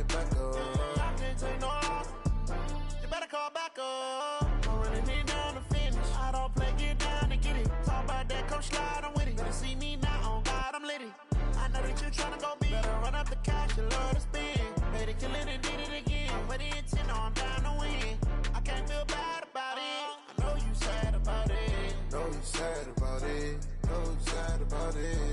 get back up. I can't take no loss. You better call back up. I'm running it down to finish. I don't play, get down to get it. Talk about that, come slide, I'm with it. Better see me now, on God, I'm litty. I know that you're trying to go big. Better run up the cash, you love to spend. Made it, kill it, and did it again. But the intent, no, I'm down to win. I can't feel bad about it. I know you sad about it. Know you sad about it. Know you sad about it.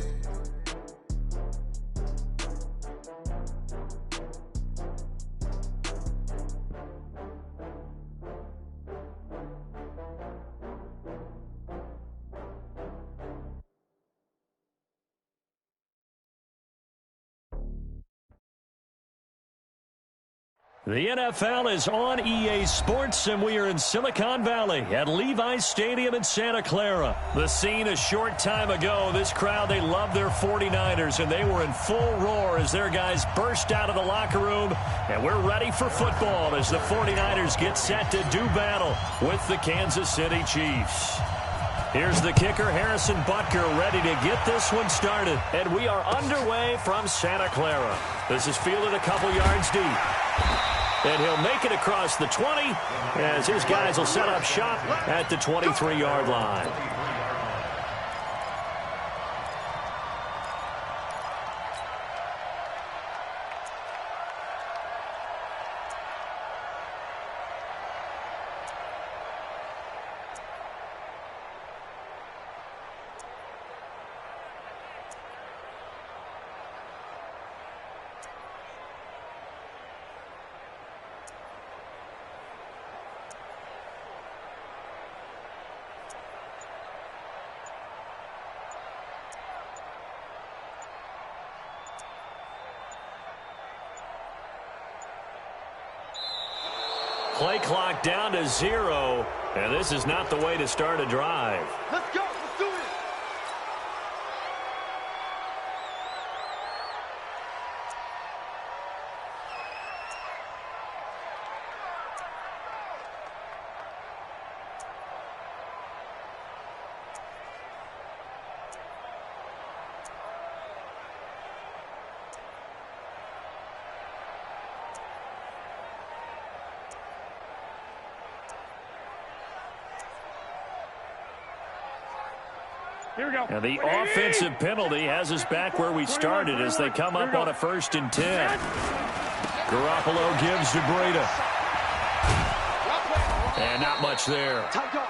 The NFL is on EA Sports, and we are in Silicon Valley at Levi's Stadium in Santa Clara. The scene a short time ago, this crowd, they love their 49ers, and they were in full roar as their guys burst out of the locker room, and we're ready for football as the 49ers get set to do battle with the Kansas City Chiefs. Here's the kicker, Harrison Butker, ready to get this one started. And we are underway from Santa Clara. This is fielded a couple yards deep. And he'll make it across the 20 as his guys will set up shop at the 23-yard line. Play clock down to 0, and this is not the way to start a drive. Let's go. Let's do it. Here we go. And the offensive penalty has us back where we started as they come up on a 1st and 10. Garoppolo gives to Breida. And not much there.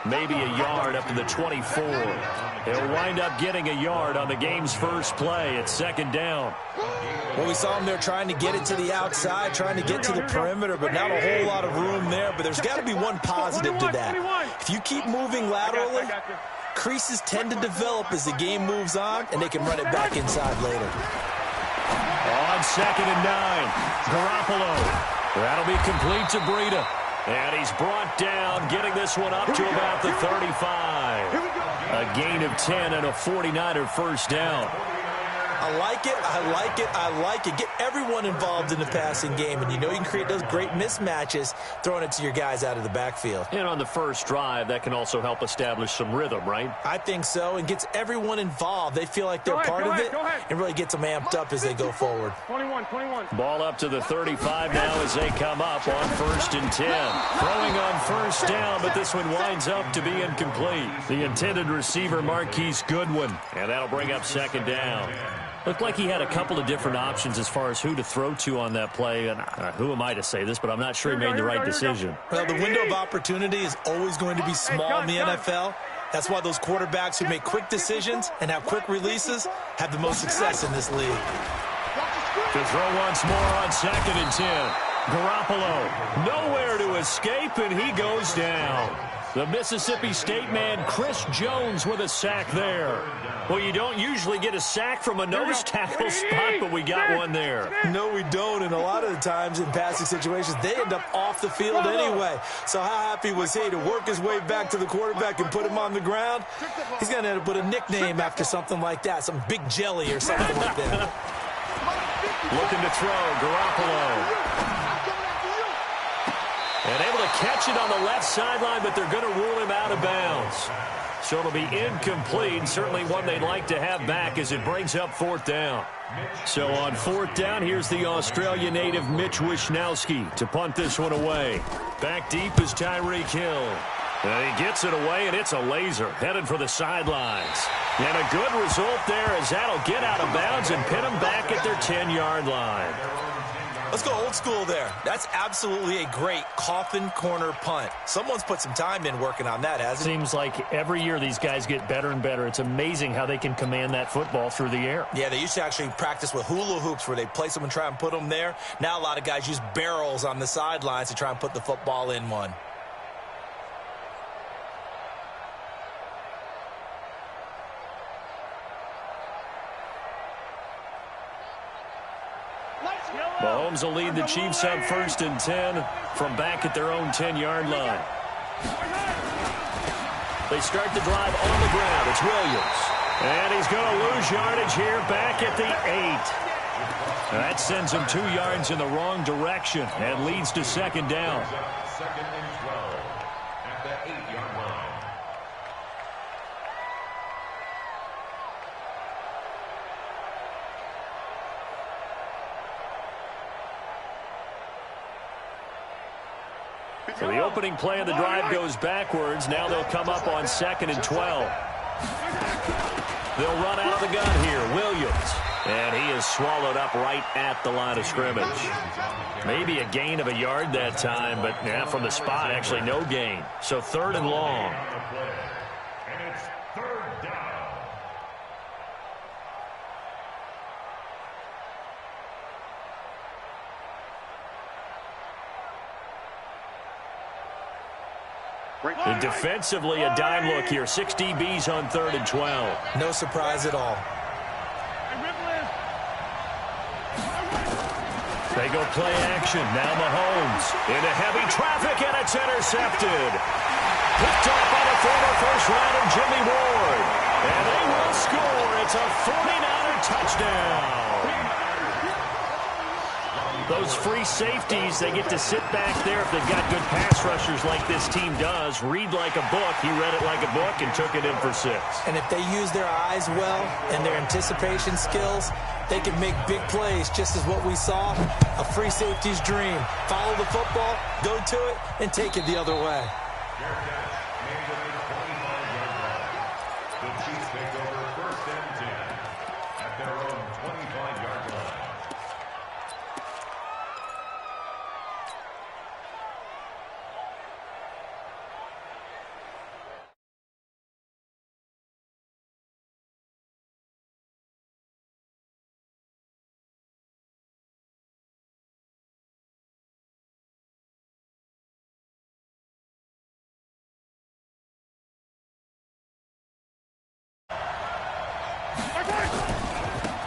Maybe a yard up to the 24. He'll wind up getting a yard on the game's first play. It's 2nd down. Well, we saw him there trying to get it to the outside, trying to get to the perimeter, but not a whole lot of room there. But there's got to be one positive to that. If you keep moving laterally, creases tend to develop as the game moves on, and they can run it back inside later. On 2nd and 9, Garoppolo. That'll be complete to Breida. And he's brought down, getting this one up to about the 35. A gain of 10 and a 49er first down. I like it, I like it, I like it. Get everyone involved in the passing game, and you know you can create those great mismatches throwing it to your guys out of the backfield. And on the first drive, that can also help establish some rhythm, right? I think so, and gets everyone involved. They feel like they're part of it, and really gets them amped up as they go forward. 21. Ball up to the 35 now as they come up on 1st and 10. Throwing on first down, but this one winds up to be incomplete. The intended receiver, Marquise Goodwin, and that'll bring up 2nd down. Looked like he had a couple of different options as far as who to throw to on that play. And who am I to say this, but I'm not sure he made the right decision. Well, the window of opportunity is always going to be small in the NFL. That's why those quarterbacks who make quick decisions and have quick releases have the most success in this league. To throw once more on 2nd and 10. Garoppolo, nowhere to escape, and he goes down. The Mississippi State man, Chris Jones, with a sack there. Well, you don't usually get a sack from a nose tackle spot, but we got one there. No, we don't, and a lot of the times in passing situations, they end up off the field anyway. So how happy was he to work his way back to the quarterback and put him on the ground? He's going to end up with a nickname after something like that, some Big Jelly or something like that. Looking to throw, Garoppolo. And able to catch it on the left sideline, but they're going to rule him out of bounds. So it'll be incomplete, certainly one they'd like to have back as it brings up 4th down. So on 4th down, here's the Australia native Mitch Wishnowski to punt this one away. Back deep is Tyreek Hill. And he gets it away, and it's a laser headed for the sidelines. And a good result there as that'll get out of bounds and pin them back at their 10-yard line. Let's go old school there. That's absolutely a great coffin corner punt. Someone's put some time in working on that, hasn't it? Seems like every year these guys get better and better. It's amazing how they can command that football through the air. Yeah, they used to actually practice with hula hoops where they place them and try and put them there. Now a lot of guys use barrels on the sidelines to try and put the football in one. Mahomes will lead the Chiefs up 1st and 10 from back at their own 10-yard line. They start the drive on the ground. It's Williams. And he's going to lose yardage here back at the 8. That sends him 2 yards in the wrong direction and leads to 2nd down. 2nd and 12 at the 8-yard line. So the opening play of the drive goes backwards. Now they'll come up on 2nd and 12. They'll run out of the gun here. Williams. And he is swallowed up right at the line of scrimmage. Maybe a gain of a yard that time, but yeah, from the spot, actually no gain. So 3rd and long. And it's 3rd down. And defensively, a dime look here. 6 DBs on 3rd and 12. No surprise at all. They go play action. Now Mahomes into heavy traffic, and it's intercepted. Picked up by the former first-rounder Jimmy Ward. And they will score. It's a 49er touchdown. Those free safeties, they get to sit back there if they've got good pass rushers like this team does. Read like a book. He read it like a book and took it in for 6. And if they use their eyes well and their anticipation skills, they can make big plays, just as what we saw, a free safety's dream. Follow the football, go to it, and take it the other way. The Chiefs take over 1st and 10 at their own 25-yard line.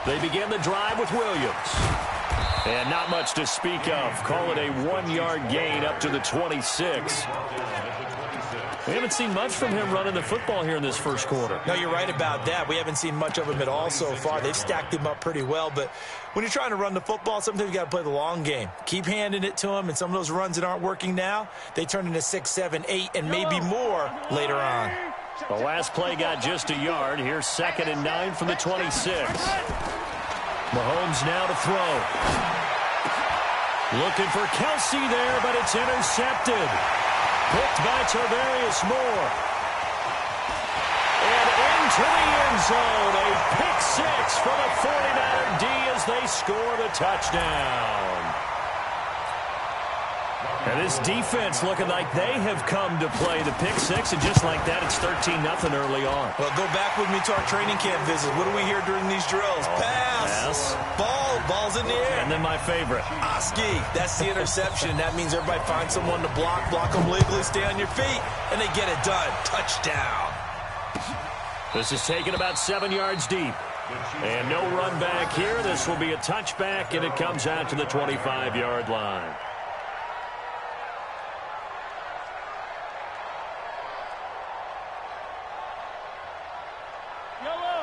They begin the drive with Williams. And not much to speak of. Call it a 1-yard gain up to the 26. We haven't seen much from him running the football here in this first quarter. No, you're right about that. We haven't seen much of him at all so far. They've stacked him up pretty well, but when you're trying to run the football, sometimes you got to play the long game. Keep handing it to him, and some of those runs that aren't working now, they turn into 6, 7, 8, and maybe more later on. The last play got just a yard. Here's 2nd and 9 from the 26. Mahomes now to throw. Looking for Kelsey there, but it's intercepted. Picked by Tarvarius Moore. And into the end zone. A pick 6 for the 49er D as they score the touchdown. And this defense looking like they have come to play the pick 6, and just like that, it's 13-0 early on. Well, go back with me to our training camp visit. What do we hear during these drills? Pass. Ball's in the air. And then my favorite. Oski. That's the interception. That means everybody finds someone to block them legally, stay on your feet, and they get it done. Touchdown. This is taken about 7 yards deep. And no run back here. This will be a touchback, and it comes out to the 25-yard line.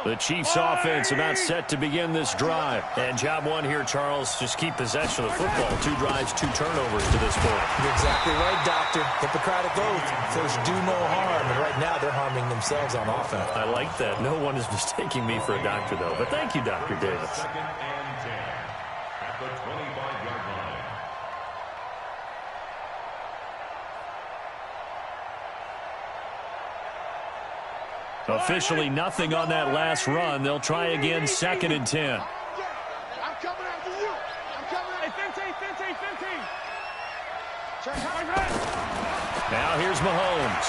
The Chiefs offense about set to begin this drive. And job one here, Charles, just keep possession of the football. 2 drives, 2 turnovers to this point. You're exactly right, Doctor. Hippocratic oath. First, do no harm. And right now, they're harming themselves on offense. I like that. No one is mistaking me for a doctor, though. But thank you, Dr. Davis. 2nd and 10 at the 25-yard line. Officially nothing on that last run. They'll try again, 2nd and 10. I'm coming after you. I'm coming after 15. Now here's Mahomes.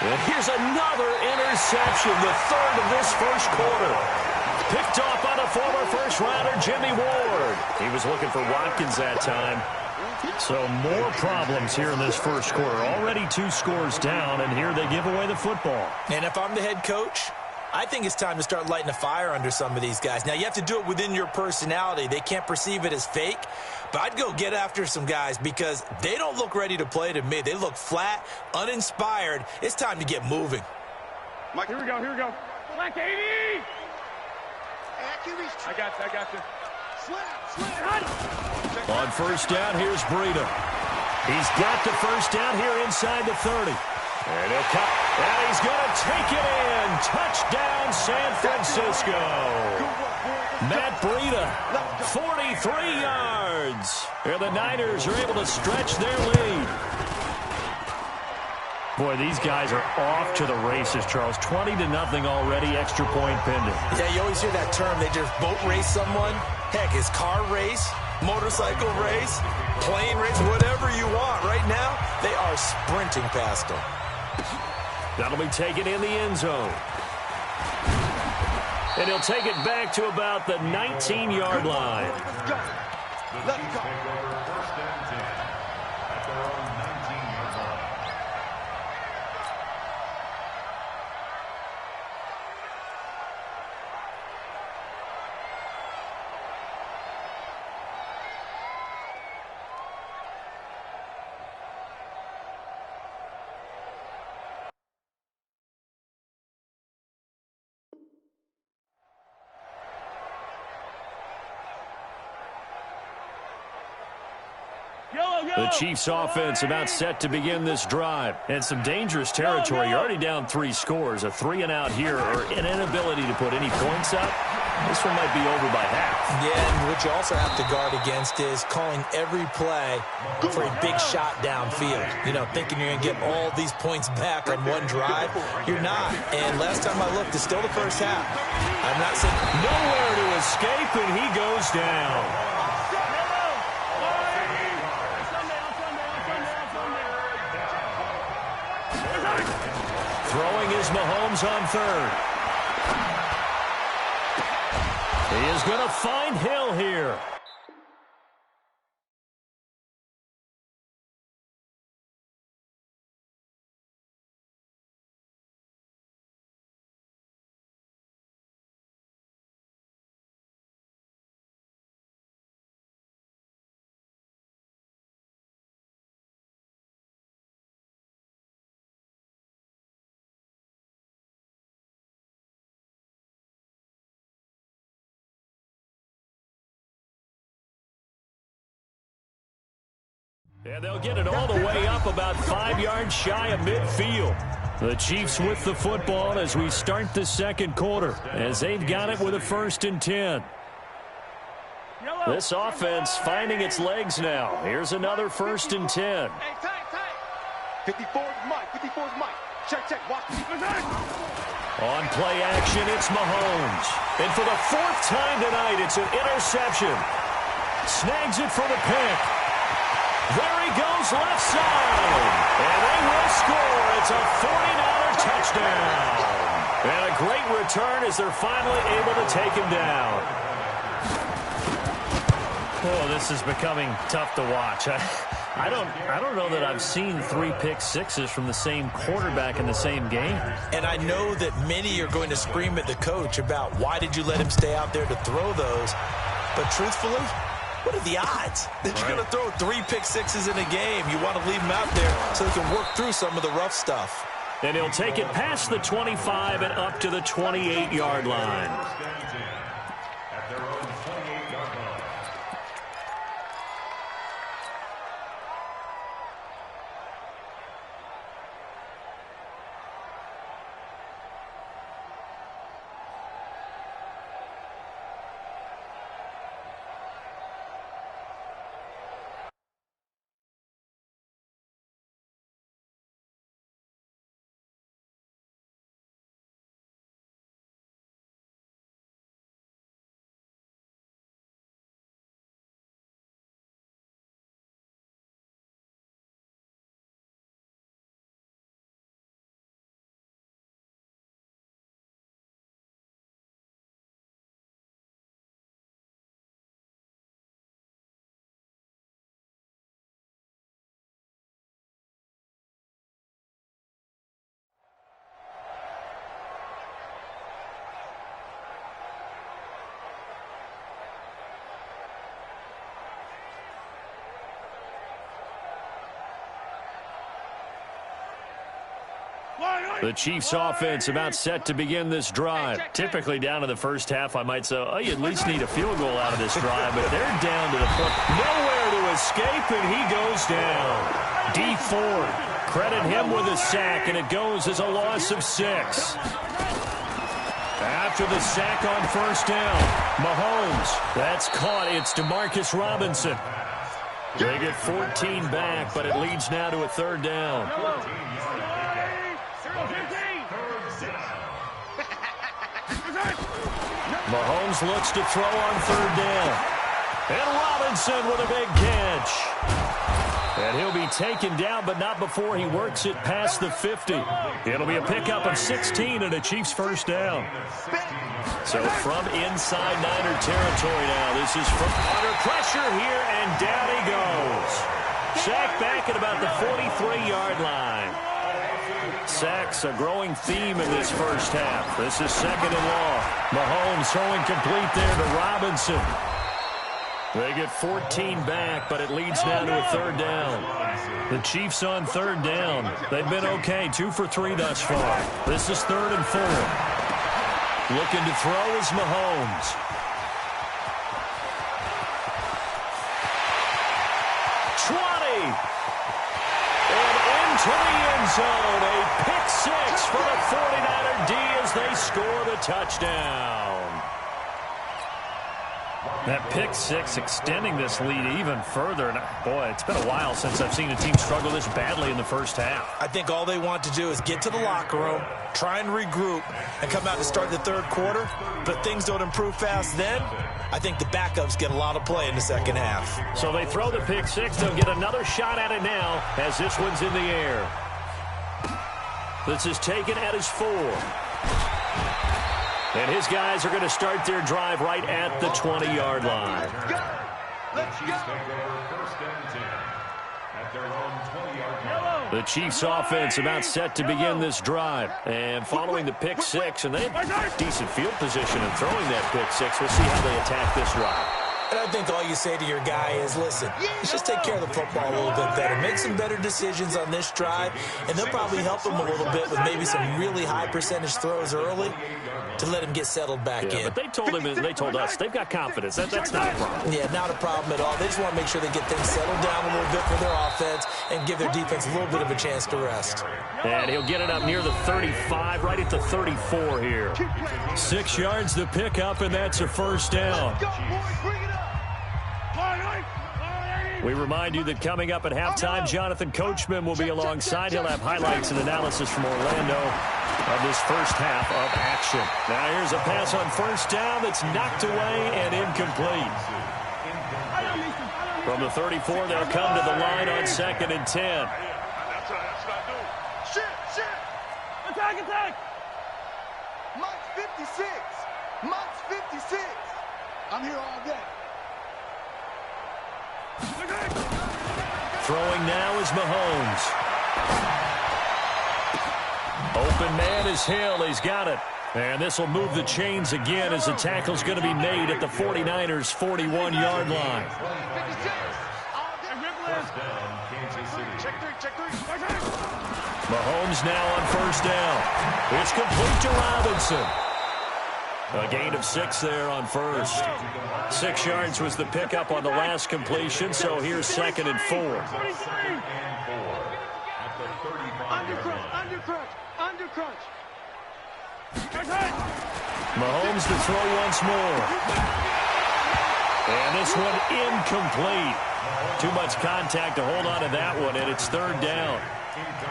And here's another interception, the 3rd of this first quarter. Picked off by the former first-rounder, Jimmy Ward. He was looking for Watkins that time. So more problems here in this first quarter. Already 2 scores down, and here they give away the football. And if I'm the head coach, I think it's time to start lighting a fire under some of these guys. Now, you have to do it within your personality. They can't perceive it as fake. But I'd go get after some guys because they don't look ready to play to me. They look flat, uninspired. It's time to get moving. Mike, here we go. Black 80! I got you. On first down, here's Breida. He's got the first down here inside the 30. And he'll cut. And he's going to take it in. Touchdown, San Francisco. Matt Breida, 43 yards. And the Niners are able to stretch their lead. Boy, these guys are off to the races, Charles. 20-0 already, extra point pending. Yeah, you always hear that term. They just boat race someone. Heck, it's car race, motorcycle race, plane race, whatever you want. Right now, they are sprinting past them. That'll be taken in the end zone. And he'll take it back to about the 19-yard line. The Chiefs take over 1st and 10 at their own 19-yard line. The Chiefs offense about set to begin this drive. And some dangerous territory. You're already down 3 scores. A 3-and-out here or an inability to put any points up. This one might be over by half. Yeah, and what you also have to guard against is calling every play for a big shot downfield. You know, thinking you're going to get all these points back on one drive. You're not. And last time I looked, it's still the first half. I'm not saying nowhere to escape, and he goes down. Throwing is Mahomes on 3rd. He is going to find Hill here. And they'll get it all the way up about 5 yards shy of midfield. The Chiefs with the football as we start the second quarter, as they've got it with a 1st and 10. This offense finding its legs now. Here's another 1st and 10. 54's Mike. Check. Watch. On play action, it's Mahomes. And for the 4th time tonight, it's an interception. Snags it for the pick. There he goes left side. And they will score. It's a 49er touchdown. And a great return as they're finally able to take him down. Oh, this is becoming tough to watch. I don't know that I've seen 3 pick-sixes from the same quarterback in the same game. And I know that many are going to scream at the coach about why did you let him stay out there to throw those. But truthfully, what are the odds that you're going to throw 3 pick-sixes in a game? You want to leave them out there so they can work through some of the rough stuff. And he'll take it past the 25 and up to the 28-yard line. At their own 28-yard line. The Chiefs offense about set to begin this drive. Typically down to the first half, I might say, oh, you at least need a field goal out of this drive, but they're down to the point. Nowhere to escape, and he goes down. D Ford, credit him with a sack, and it goes as a loss of 6. After the sack on first down, Mahomes, that's caught. It's DeMarcus Robinson. They get 14 back, but it leads now to a third down. Mahomes looks to throw on third down. And Robinson with a big catch. And he'll be taken down, but not before he works it past the 50. It'll be a pickup of 16 and a Chiefs first down. So from inside Niner territory now, this is from under pressure here, and down he goes. Sacked back at about the 43-yard line. Sacks a growing theme in this first half. This is second and long. Mahomes throwing complete there to Robinson. They get 14 back, but it leads now to a third down. The Chiefs on third down. They've been okay, 2 for 3 thus far. This is 3rd and 4. Looking to throw is Mahomes. To the end zone, a pick 6 for the 49er D as they score the touchdown. That pick 6 extending this lead even further. And boy, it's been a while since I've seen a team struggle this badly in the first half. I think all they want to do is get to the locker room, try and regroup, and come out to start the third quarter. But things don't improve fast then. I think the backups get a lot of play in the second half. So they throw the pick 6. They'll get another shot at it now as this one's in the air. This is taken at his 4. And his guys are going to start their drive right at the 20-yard line. Let's go. First and 10 at their own 20-yard line. The Chiefs offense about set to begin this drive. And following the pick 6, and they have decent field position in throwing that pick 6. We'll see how they attack this drive. And I think all you say to your guy is, listen, let's just take care of the football a little bit better. Make some better decisions on this drive, and they'll probably help him a little bit with maybe some really high percentage throws early to let him get settled back in. But they told him, and they told us, they've got confidence. That's not a problem. Yeah, not a problem at all. They just want to make sure they get things settled down a little bit for their offense and give their defense a little bit of a chance to rest. And he'll get it up near the 35, right at the 34 here. 6 yards to pick up, and that's a first down. We remind you that coming up at halftime, Jonathan Coachman will be alongside. He'll have highlights and analysis from Orlando of this first half of action. Now here's a pass on first down that's knocked away and incomplete. From the 34, they'll come to the line on 2nd and 10. Attack! Mike's 56. Mike's 56. I'm here all day. Throwing now is Mahomes. Open man is Hill. He's got it. And this will move the chains again as the tackle's going to be made at the 49ers' 41-yard line. Check three. Mahomes now on first down. It's complete to Robinson. A gain of 6 there on first. 6 yards was the pickup on the last completion, so here's 2nd and 4. Under crunch. Mahomes to throw once more. And this one incomplete. Too much contact to hold on to that one, and it's 3rd down.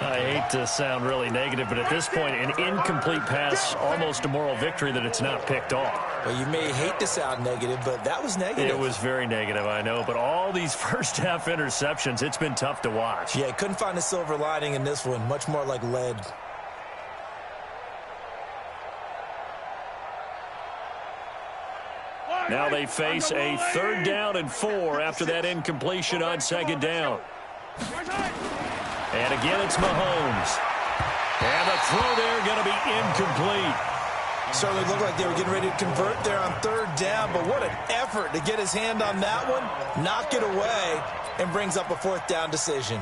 I hate to sound really negative, but at this point, an incomplete pass, almost a moral victory that it's not picked off. Well, you may hate to sound negative, but that was negative. It was very negative, I know, but all these first-half interceptions, it's been tough to watch. Yeah, couldn't find a silver lining in this one, much more like lead. Now they face a 3rd down and 4 after that incompletion on 2nd down. And again, it's Mahomes. And the throw there going to be incomplete. Certainly looked like they were getting ready to convert there on 3rd down, but what an effort to get his hand on that one, knock it away, and brings up a 4th down decision.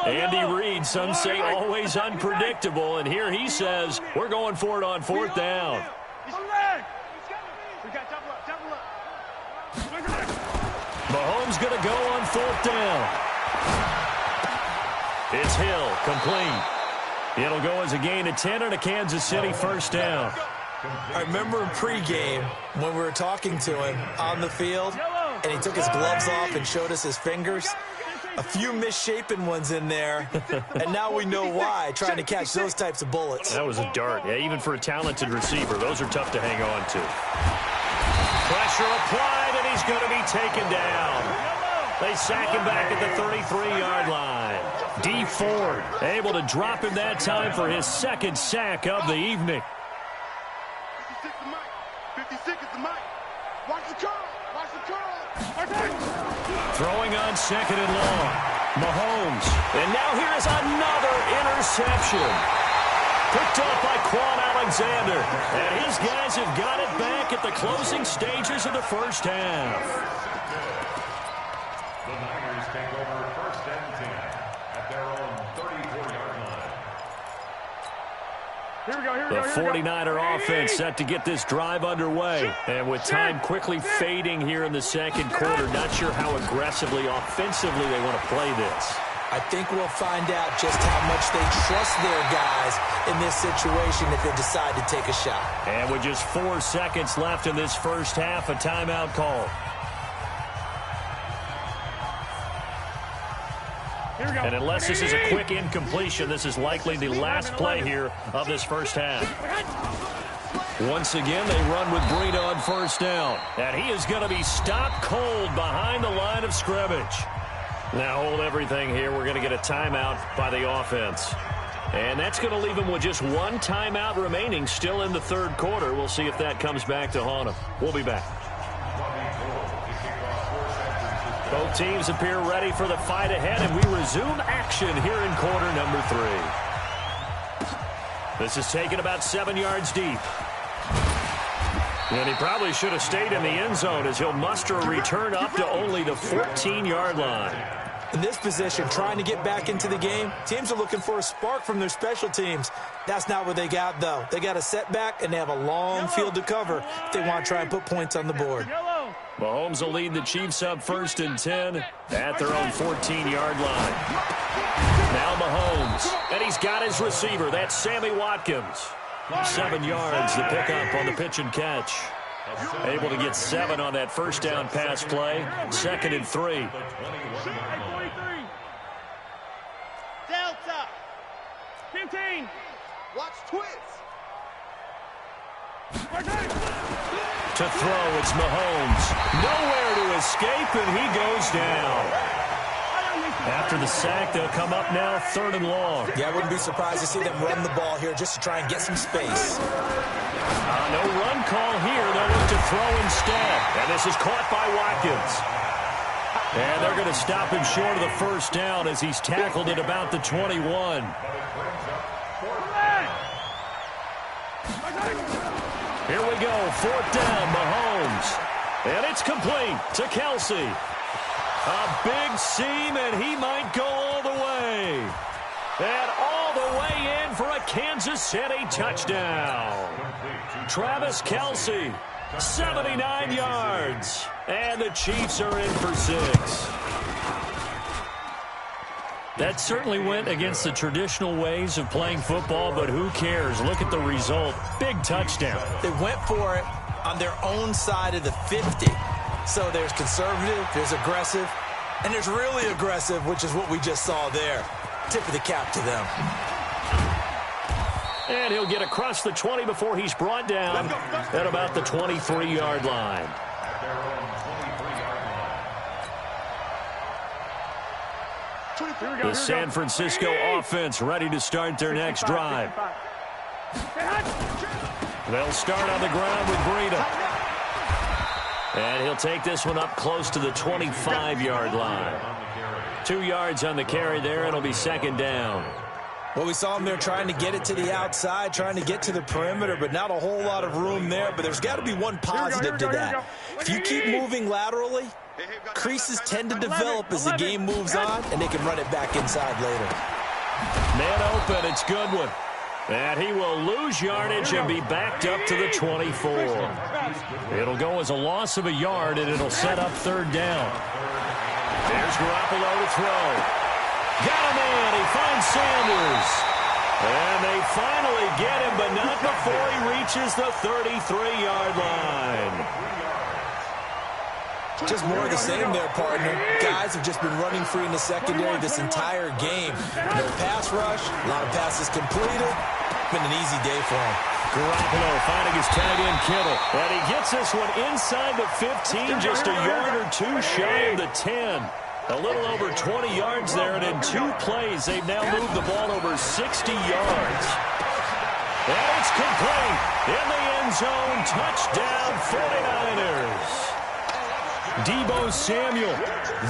Andy Reid, some say always unpredictable, and here he says we're going for it on 4th down. Mahomes going to go on 4th down. It's Hill, complete. It'll go as a gain of 10 and a Kansas City 1st down. I remember in pregame when we were talking to him on the field, and he took his gloves off and showed us his fingers. A few misshapen ones in there, and now we know why, trying to catch those types of bullets. That was a dart. Yeah, even for a talented receiver, those are tough to hang on to. Pressure applied, and he's going to be taken down. They sack him back at the 33-yard line. D. Ford able to drop him that time for his 2nd sack of the evening. 56 is the mic. Watch the curl. Watch the curl. Throwing on 2nd and long. Mahomes. And now here is another interception. Picked up by Quan Alexander. And his guys have got it back at the closing stages of the first half. The Niners take over 1st and 10 at their own 34-yard line. The 49er offense set to get this drive underway. And with time quickly fading here in the 2nd quarter, not sure how aggressively, offensively they want to play this. I think we'll find out just how much they trust their guys in this situation if they decide to take a shot. And with just 4 seconds left in this first half, a timeout call. And unless this is a quick incompletion, this is likely the last play here of this first half. Once again, they run with Breida on 1st down. And he is going to be stopped cold behind the line of scrimmage. Now hold everything here. We're going to get a timeout by the offense. And that's going to leave them with just 1 timeout remaining still in the 3rd quarter. We'll see if that comes back to haunt them. We'll be back. Both teams appear ready for the fight ahead, and we resume action here in quarter number 3. This is taken about 7 yards deep. And he probably should have stayed in the end zone as he'll muster a return up to only the 14-yard line. In this position, trying to get back into the game, teams are looking for a spark from their special teams. That's not what they got, though. They got a setback, and they have a long field to cover if they want to try and put points on the board. Mahomes will lead the Chiefs up 1st and 10 at their own 14-yard line. Now Mahomes, and he's got his receiver. That's Sammy Watkins. 7 yards, the pickup on the pitch and catch. Able to get 7 on that 1st down pass play. 2nd and 3. Delta. 15. Watch twist. To throw, it's Mahomes. Nowhere to escape, and he goes down. After the sack, they'll come up now 3rd and long. Yeah, I wouldn't be surprised to see them run the ball here just to try and get some space. No run call here. They'll look to throw instead. And this is caught by Watkins. And they're going to stop him short of the 1st down as he's tackled at about the 21. Here we go, 4th down, Mahomes. And it's complete to Kelsey. A big seam, and he might go all the way. And all the way in for a Kansas City touchdown. Travis Kelce, 79 yards. And the Chiefs are in for 6. That certainly went against the traditional ways of playing football, but who cares? Look at the result. Big touchdown. They went for it on their own side of the 50. So there's conservative, there's aggressive, and there's really aggressive, which is what we just saw there. Tip of the cap to them. And he'll get across the 20 before he's brought down at about the 23-yard line. The San Francisco offense ready to start their next drive. They'll start on the ground with Breida. And he'll take this one up close to the 25-yard line. 2 yards on the carry there, and it'll be second down. Well, we saw him there trying to get it to the outside, trying to get to the perimeter, but not a whole lot of room there. But there's got to be one positive to that. If you keep moving laterally, creases tend to develop as the game moves on, and they can run it back inside later. Man open, it's Goodwin. And he will lose yardage and be backed up to the 24. It'll go as a loss of a yard, and it'll set up third down. There's Garoppolo to throw. Got him in. He finds Sanders. And they finally get him, but not before he reaches the 33-yard line. Just more of the same there, partner. Guys have just been running free in the secondary this entire game. No pass rush, a lot of passes completed. Been an easy day for him. Garoppolo finding his tight end Kittle. And he gets this one inside the 15, just a yard or two shy of the 10. A little over 20 yards there, and in 2 plays, they've now moved the ball over 60 yards. And it's complete. In the end zone, touchdown 49ers. Deebo Samuel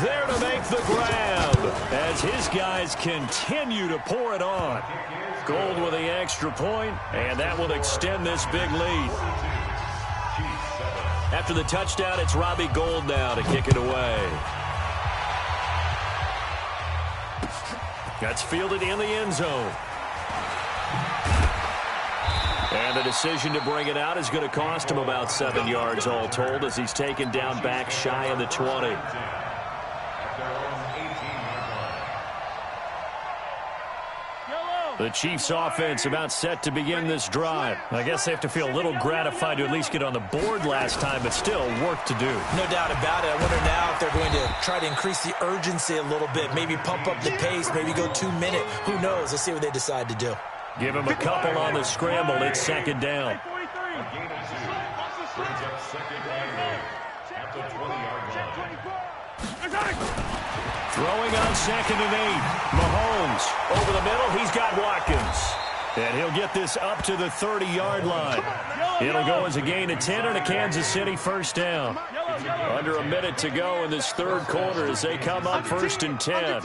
there to make the grab as his guys continue to pour it on. Gold with the extra point, and that will extend this big lead. After the touchdown, it's Robbie Gould now to kick it away. That's fielded in the end zone. And the decision to bring it out is going to cost him about 7 yards all told as he's taken down back shy of the 20. The Chiefs offense about set to begin this drive. I guess they have to feel a little gratified to at least get on the board last time, but still work to do. No doubt about it. I wonder now if they're going to try to increase the urgency a little bit, maybe pump up the pace, maybe go 2 minute. Who knows? Let's see what they decide to do. Give him a couple on the scramble. It's second down. Throwing on 2nd and 8. Mahomes over the middle. He's got Watkins. And he'll get this up to the 30-yard line. It'll go as a gain of 10 and a Kansas City first down. Under a minute to go in this third quarter as they come up 1st and 10.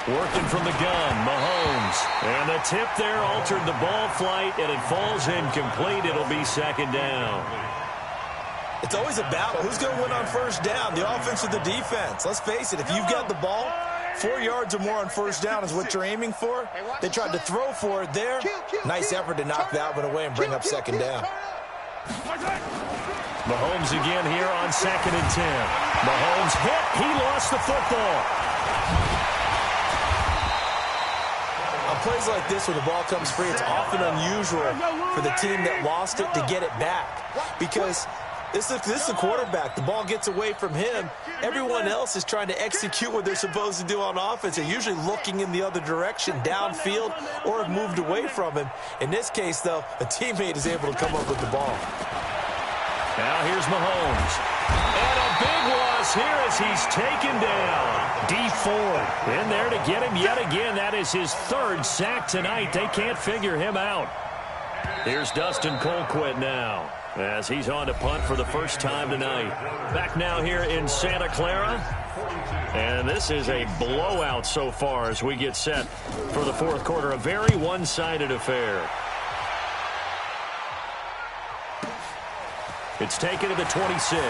Working from the gun, Mahomes. And the tip there altered the ball flight, and it falls incomplete. It'll be second down. It's always a battle. Who's going to win on first down, the offense or the defense? Let's face it, if you've got the ball, 4 yards or more on first down is what you're aiming for. They tried to throw for it there. Nice effort to knock that one away and bring up second down. Mahomes again here on 2nd and 10. Mahomes hit. He lost the football. On plays like this, when the ball comes free, it's often unusual for the team that lost it to get it back. Because this is the quarterback. The ball gets away from him. Everyone else is trying to execute what they're supposed to do on offense. They're usually looking in the other direction, downfield, or have moved away from him. In this case, though, a teammate is able to come up with the ball. Now here's Mahomes. And a big loss here as he's taken down. D Ford in there to get him yet again. That is his 3rd sack tonight. They can't figure him out. Here's Dustin Colquitt now as he's on to punt for the first time tonight. Back now here in Santa Clara. And this is a blowout so far as we get set for the fourth quarter. A very one-sided affair. It's taken to the 26.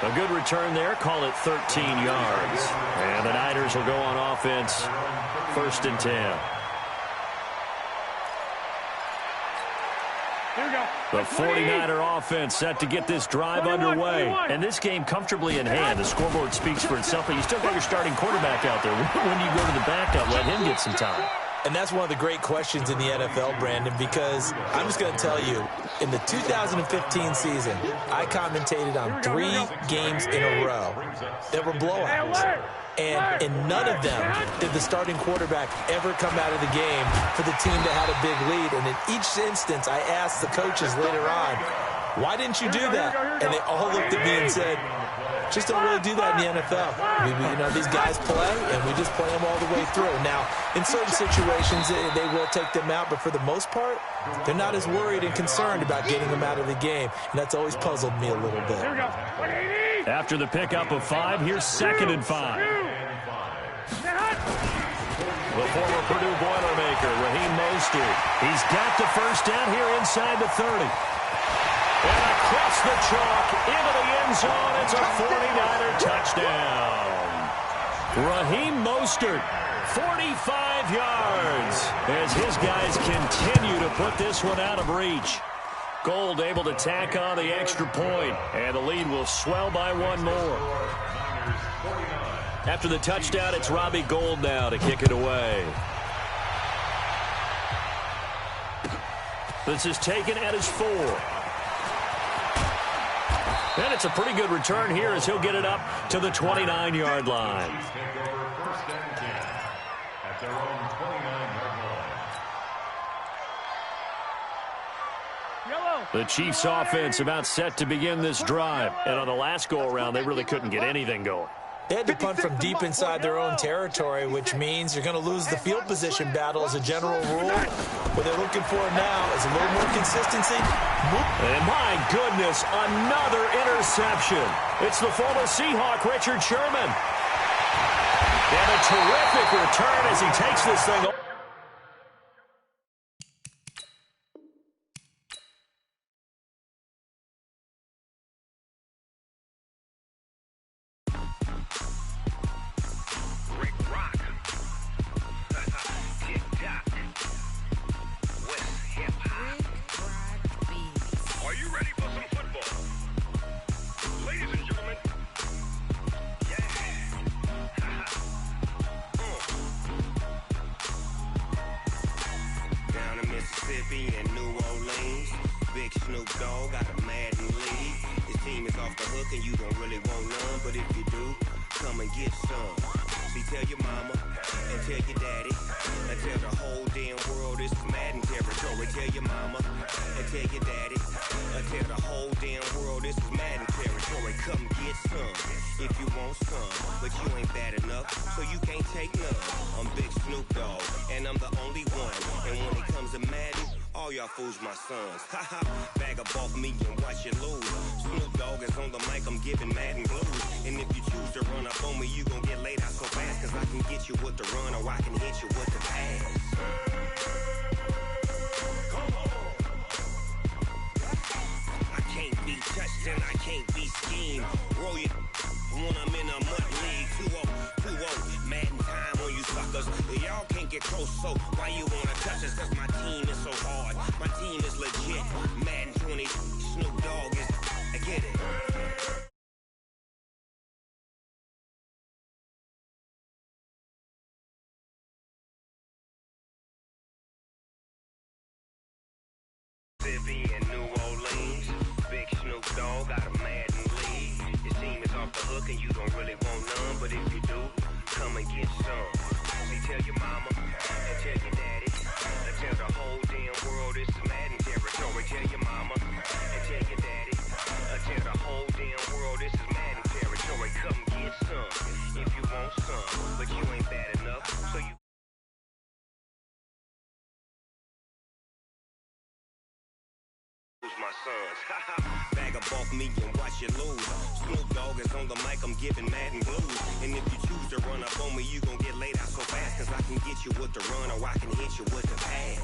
A good return there. Call it 13 yards. And the Niners will go on offense. 1st and 10. Here we go. The 49er offense set to get this drive underway. And this game comfortably in hand. The scoreboard speaks for itself, but you still got your starting quarterback out there. When you go to the backup, let him get some time. And that's one of the great questions in the NFL, Brandon, because I'm just going to tell you, in the 2015 season, I commentated on 3 games in a row that were blowouts. And in none of them did the starting quarterback ever come out of the game for the team that had a big lead. And in each instance, I asked the coaches later on, why didn't you do that? And they all looked at me and said, just don't really do that in the NFL. You know, these guys play, and we just play them all the way through. Now, in certain situations, they will take them out, but for the most part, they're not as worried and concerned about getting them out of the game, and that's always puzzled me a little bit. After the pickup of 5, here's 2nd and 5. The former Purdue Boilermaker, Raheem Mostert. He's got the first down here inside the 30. And across the chalk, into the end zone, it's a 49er touchdown. Raheem Mostert, 45 yards, as his guys continue to put this one out of reach. Gold able to tack on the extra point, and the lead will swell by 1 more. After the touchdown, it's Robbie Gould now to kick it away. This is taken at his 4. And it's a pretty good return here as he'll get it up to the 29-yard line. The Chiefs offense about set to begin this drive. And on the last go-around, they really couldn't get anything going. They had to punt from deep inside their own territory, which means you're going to lose the field position battle as a general rule. What they're looking for now is a little more consistency. And my goodness, another interception. It's the former Seahawk, Richard Sherman. And a terrific return as he takes this thing. Bag up off me and watch you lose. Snoop Dogg is on the mic, I'm giving Madden blues. And if you choose to run up on me, you gon' get laid out so fast. Cause I can get you with the run or I can hit you with the pass. I can't be touched and I can't be schemed. Roll you when I'm in a mud league. 2-0, Madden time on you suckers. Y'all can't get close, so why you wanna touch us? Cause my team is so hard. My team is legit. Madden 20, Snoop Dogg is. I get it. Mississippi and New Orleans. Big Snoop Dogg got a Madden league. Your team is off the hook and you don't really want none. But if you do, come and get some. See, tell your mama and tell your daddy. And tell the whole damn world it's Madden territory. Tell your mama and tell your daddy. And tell the whole damn world this is Madden territory. Come get some if you want some. But you ain't bad enough, so you my sons. Bag up off me and watch you lose. Snoop Dogg is on the mic, I'm giving Madden blues. And if you choose to run up on me, you gon' get laid out so fast. Cause I can get you with the run or I can hit you with the pass.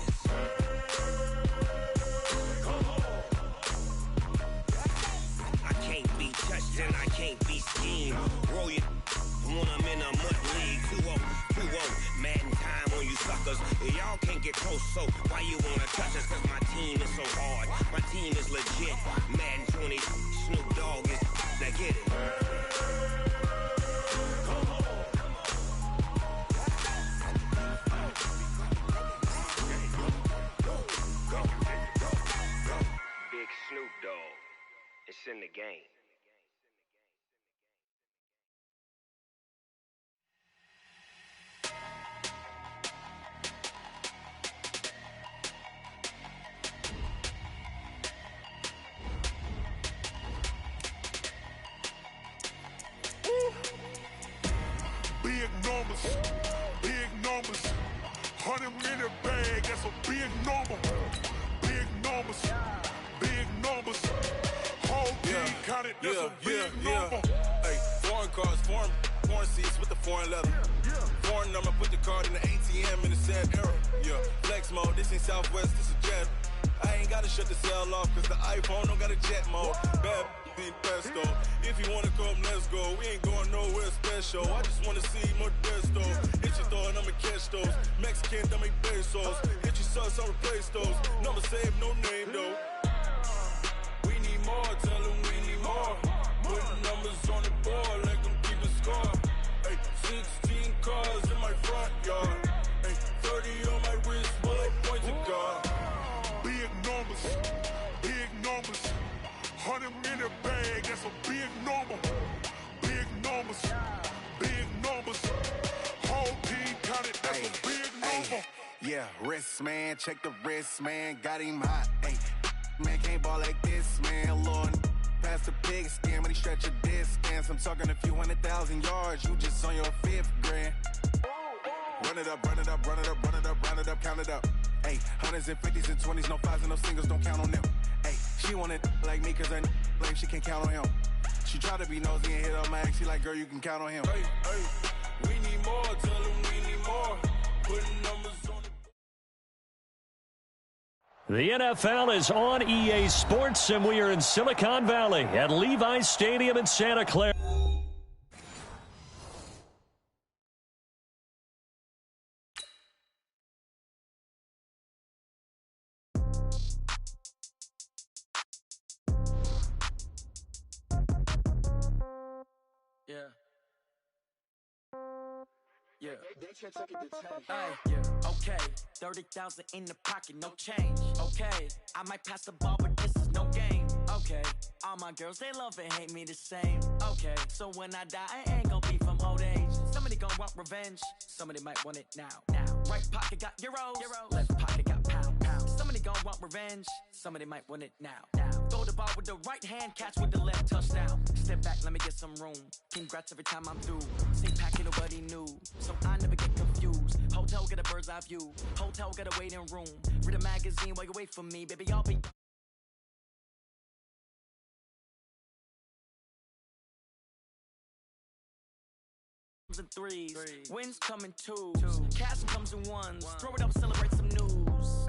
I can't be touched and I can't so why you wanna touch us? Cause my team is so hard. My team is legit. Madden 20, Snoop Dogg is. Now get it. Big Snoop Dogg. It's in the game. Big numbers, 100 in the bag, that's a big number. Big numbers, whole team counted, that's a big number. Hey, foreign cars, foreign seats with the foreign leather. Foreign number, put the card in the ATM in the sad era. Yeah, flex mode, this ain't Southwest, this a jet. I ain't gotta shut the cell off, cause the iPhone don't got a jet mode. Bad being pesto. If you wanna come, let's go. We ain't going nowhere special. I just wanna see Modesto. Hit your thought, I'ma catch those. Mexican, I make pesos. Hit your sus, I'll replace those. Number saved, no name though. We need more, tell them we need more. Putting numbers on the board like I'm keeping score. Hey, 16 cars in my front yard. Hey, 30 on my wrist while I point to God. Big numbers, 100 in the bag, that's a big number. Big numbers, whole team counted, that's a big number. Yeah, wrist man, check the wrist man, got him hot. Ay, man can't ball like this, man. Lord, past the pig skin, but he stretch a distance. I'm talking a few 100,000 yards, you just on your 5th grand. Run it up, count it up. Ay, hundreds and 50s and 20s, no 5s and no singles, don't count on them. Ay, she want it like me, cause her blame she can't count on him. She try to be nosy and hit on my ex, she like, girl, you can count on him. Hey, we need more, tell them we need more. Putting numbers on The NFL is on EA Sports, and we are in Silicon Valley at Levi's Stadium in Santa Clara. Yeah. Okay. 30,000 in the pocket, no change. Okay. I might pass the ball, but this is no game. Okay. All my girls, they love and hate me the same. Okay. So when I die, I ain't gonna be from old age. Somebody gonna want revenge. Somebody might want it now. Right pocket got euros. Left pocket got pound. Somebody gonna want revenge. Somebody might want it now. Throw the ball with the right hand, catch with the left, touchdown. Step back, let me get some room. Congrats every time I'm through. Stay packing, nobody knew. So I never get confused. Hotel get a bird's eye view. Hotel get a waiting room. Read a magazine while you wait for me. Baby, I'll be and threes. Wins come in twos. Cash comes in ones. Throw it up, celebrate some news.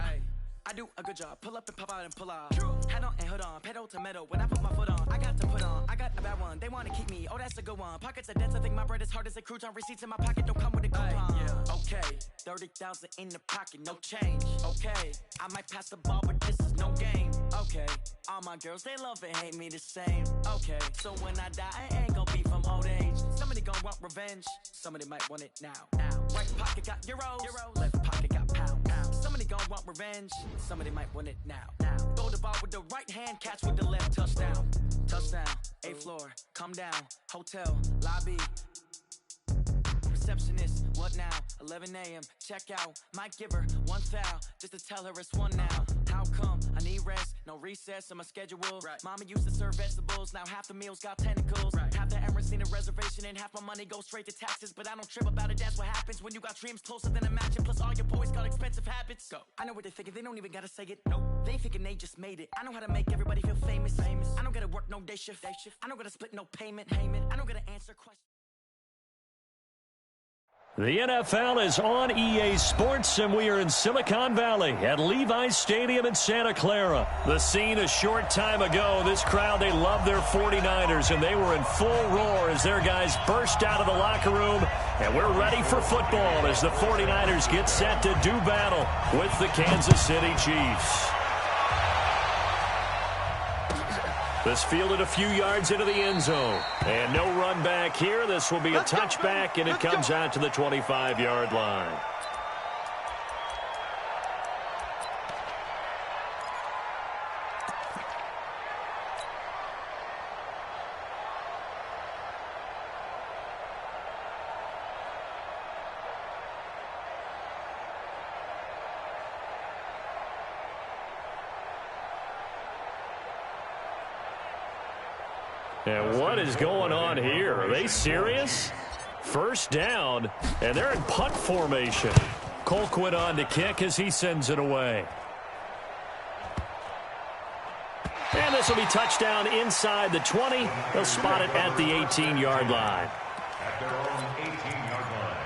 I do a good job. Pull up and pop out and pull out. Head on and hood on. Pedal to metal. When I put my foot on, I got to put on. I got a bad one. They want to keep me. Oh, that's a good one. Pockets are dense. I think my bread is hard as a crouton. Receipts in my pocket don't come with a coupon. Okay. 30,000 in the pocket. No change. Okay. I might pass the ball, but this is no game. Okay. All my girls, they love and hate me the same. Okay. So when I die, I ain't gonna be from old age. Somebody gonna want revenge. Somebody might want it now. Right pocket got euros. Left pocket got pound. Somebody gonna want revenge. Somebody might want it now. Throw the ball with the right hand, catch with the left, touchdown. Touchdown, 8th floor, come down. Hotel, lobby. Receptionist, what now? 11 a.m., check out. Might give her one foul, just to tell her it's one now. How come? I need rest, no recess in my schedule. Mama used to serve vegetables, now half the meals got tentacles. Half the Emirates need a reservation and half my money goes straight to taxes. But I don't trip about it, that's what happens when you got dreams closer than imagine. Plus all your boys got expensive habits. Go. I know what they're thinking, they don't even gotta say it. Nope. They thinking they just made it. I know how to make everybody feel famous. I don't gotta work no day shift. I don't gotta split no payment. I don't gotta answer questions. The NFL is on EA Sports, and we are in Silicon Valley at Levi's Stadium in Santa Clara. The scene a short time ago, this crowd, they love their 49ers, and they were in full roar as their guys burst out of the locker room. And we're ready for football as the 49ers get set to do battle with the Kansas City Chiefs. This fielded a few yards into the end zone. And no run back here. This will be a touchback, and it comes out to the 25-yard line. And what is going on here? Are they serious? First down, and they're in punt formation. Colquitt on to kick as he sends it away. And this will be touchdown inside the 20. They'll spot it at the 18-yard line. At their own 18-yard line.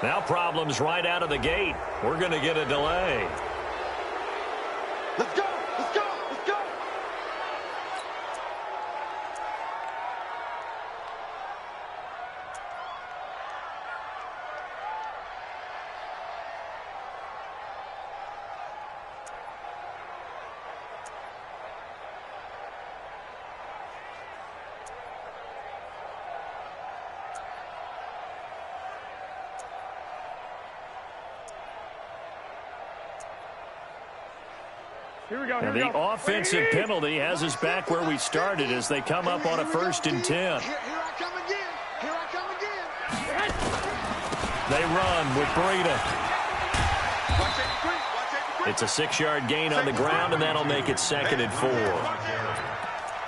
Now problems right out of the gate. We're going to get a delay. Let's go! Let's go! Let's go! Here we go, here and we the go. offensive penalty has us back where we started as they come up on a 1st and 10. Here I come again. Here I come again. They run with Breida. Watch it, It's a 6-yard gain on the ground, and that'll make it 2nd and 4.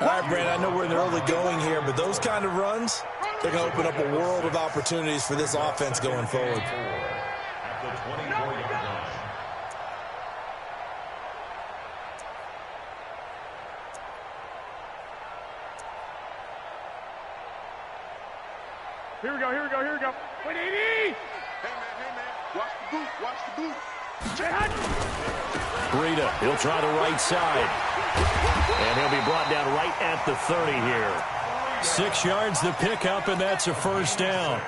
All right, Brandon, I know we're in the early going here, but those kind of runs, they're going to open up a world of opportunities for this offense going forward. At the 24-yard line. Here we go, here we go, here we go. Wait, 80! Hey, man. Watch the boot. Watch the boot. Breida, he'll try the right side. And he'll be brought down right at the 30 here. 6 yards the pickup, and that's a 1st down.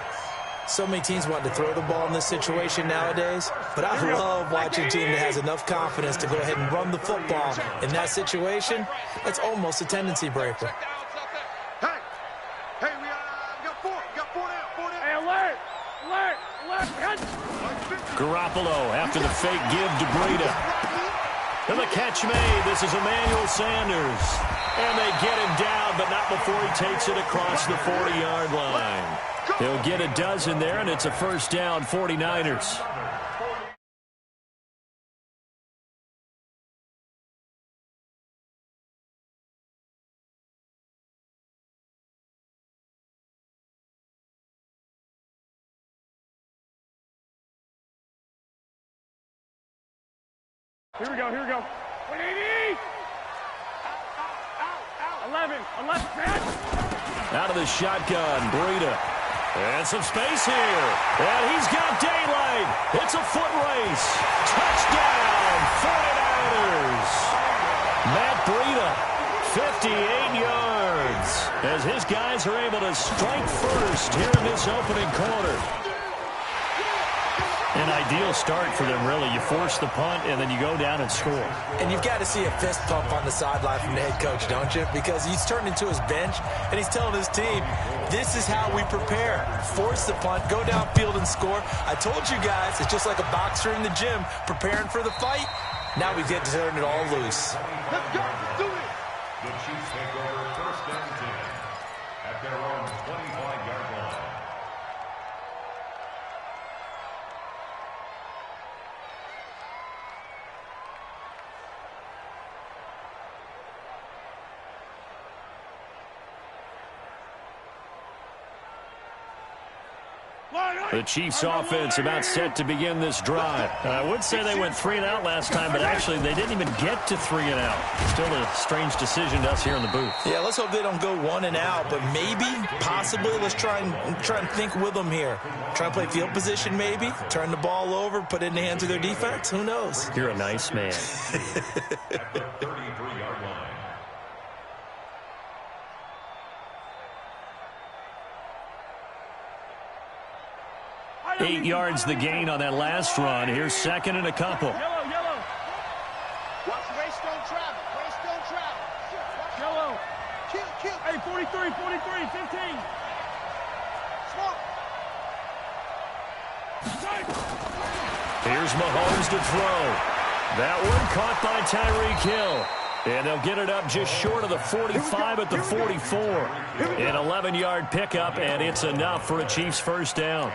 So many teams want to throw the ball in this situation nowadays, but I love watching a team that has enough confidence to go ahead and run the football. In that situation, that's almost a tendency breaker. Hey, we got 4. We got 4 down. Hey, alert! Garoppolo after the fake give to Breida. And the catch made. This is Emmanuel Sanders. And they get him down, but not before he takes it across the 40-yard line. They'll get a dozen there, and it's a 1st down, 49ers. Here we go, here we go. 180! 11, 10. Out of the shotgun, Breida. And some space here. And he's got daylight. It's a foot race. Touchdown, 49ers. Matt Breida, 58 yards. As his guys are able to strike first here in this opening quarter. An ideal start for them, really. You force the punt, and then you go down and score. And you've got to see a fist pump on the sideline from the head coach, don't you? Because he's turned into his bench, and he's telling his team, this is how we prepare. Force the punt, go downfield and score. I told you guys, it's just like a boxer in the gym preparing for the fight. Now we get to turn it all loose. Let's go. Let's do it. 25-yard line. The Chiefs offense about set to begin this drive. I would say they went 3 and out last time, but actually they didn't even get to 3 and out. Still a strange decision to us here in the booth. Yeah, let's hope they don't go 1 and out, but maybe, possibly, let's try and think with them here. Try and play field position maybe, turn the ball over, put it in the hands of their defense. Who knows? You're a nice man. At the 33-yard line. 8 yards the gain on that last run. Here's second and a couple. Yellow, yellow. Watch race, don't travel. Race, don't travel. Yellow. Kill. Hey, 43, 15. Smoke. Here's Mahomes to throw. That one caught by Tyreek Hill. And they'll get it up just short of the 45 at the 44. An 11-yard pickup, and it's enough for a Chiefs first down.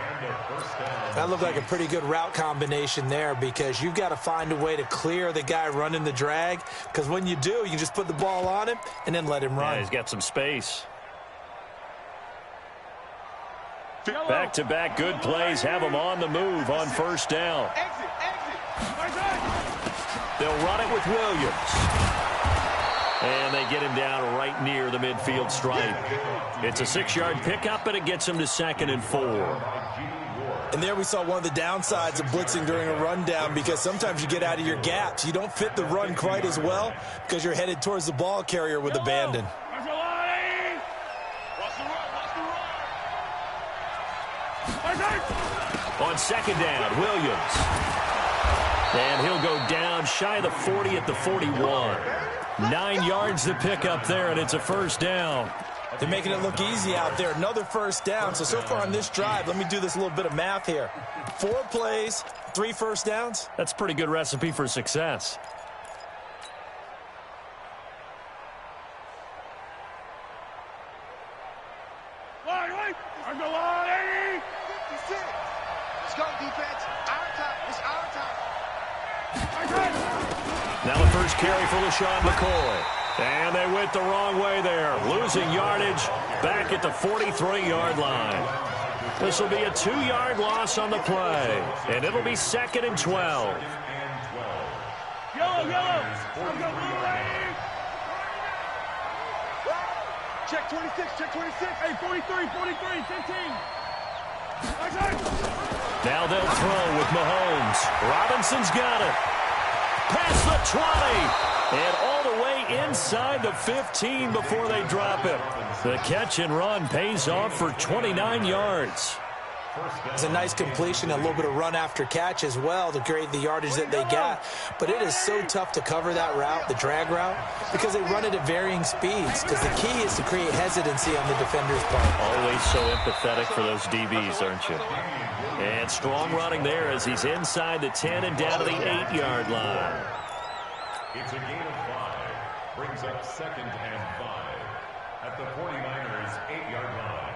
That looked like a pretty good route combination there because you've got to find a way to clear the guy running the drag, because when you do, you can just put the ball on him and then let him run. Yeah, he's got some space. Back-to-back good plays have him on the move on first down. They'll run it with Williams. And they get him down right near the midfield stripe. It's a 6-yard pickup, and it gets him to 2nd and 4. And there we saw one of the downsides of blitzing during a rundown, because sometimes you get out of your gaps. You don't fit the run quite as well because you're headed towards the ball carrier with abandon. On second down, Williams. And he'll go down shy of the 40 at the 41. 9 yards to pick up there, and it's a first down. They're making it look easy out there. Another first down. So far on this drive, let me do this little bit of math here. 4 plays, 3 first downs. That's a pretty good recipe for success. Now the first carry for LaShawn McCoy. And they went the wrong way there, losing yardage back at the 43-yard line. This will be a 2-yard loss on the play, and it'll be 2nd and 12. Yellow. Check 26. Hey, 43, 15. Now they'll throw with Mahomes. Robinson's got it. Past the 20. And all the way inside the 15 before they drop it. The catch and run pays off for 29 yards. It's a nice completion, a little bit of run after catch as well to create the yardage that they got. But it is so tough to cover that route, the drag route, because they run it at varying speeds. Because the key is to create hesitancy on the defender's part. Always so empathetic for those DBs, aren't you? And strong running there as he's inside the 10 and down to the 8-yard line. It's a gain of 5. Brings up 2nd and 5 at the 49ers' 8-yard line.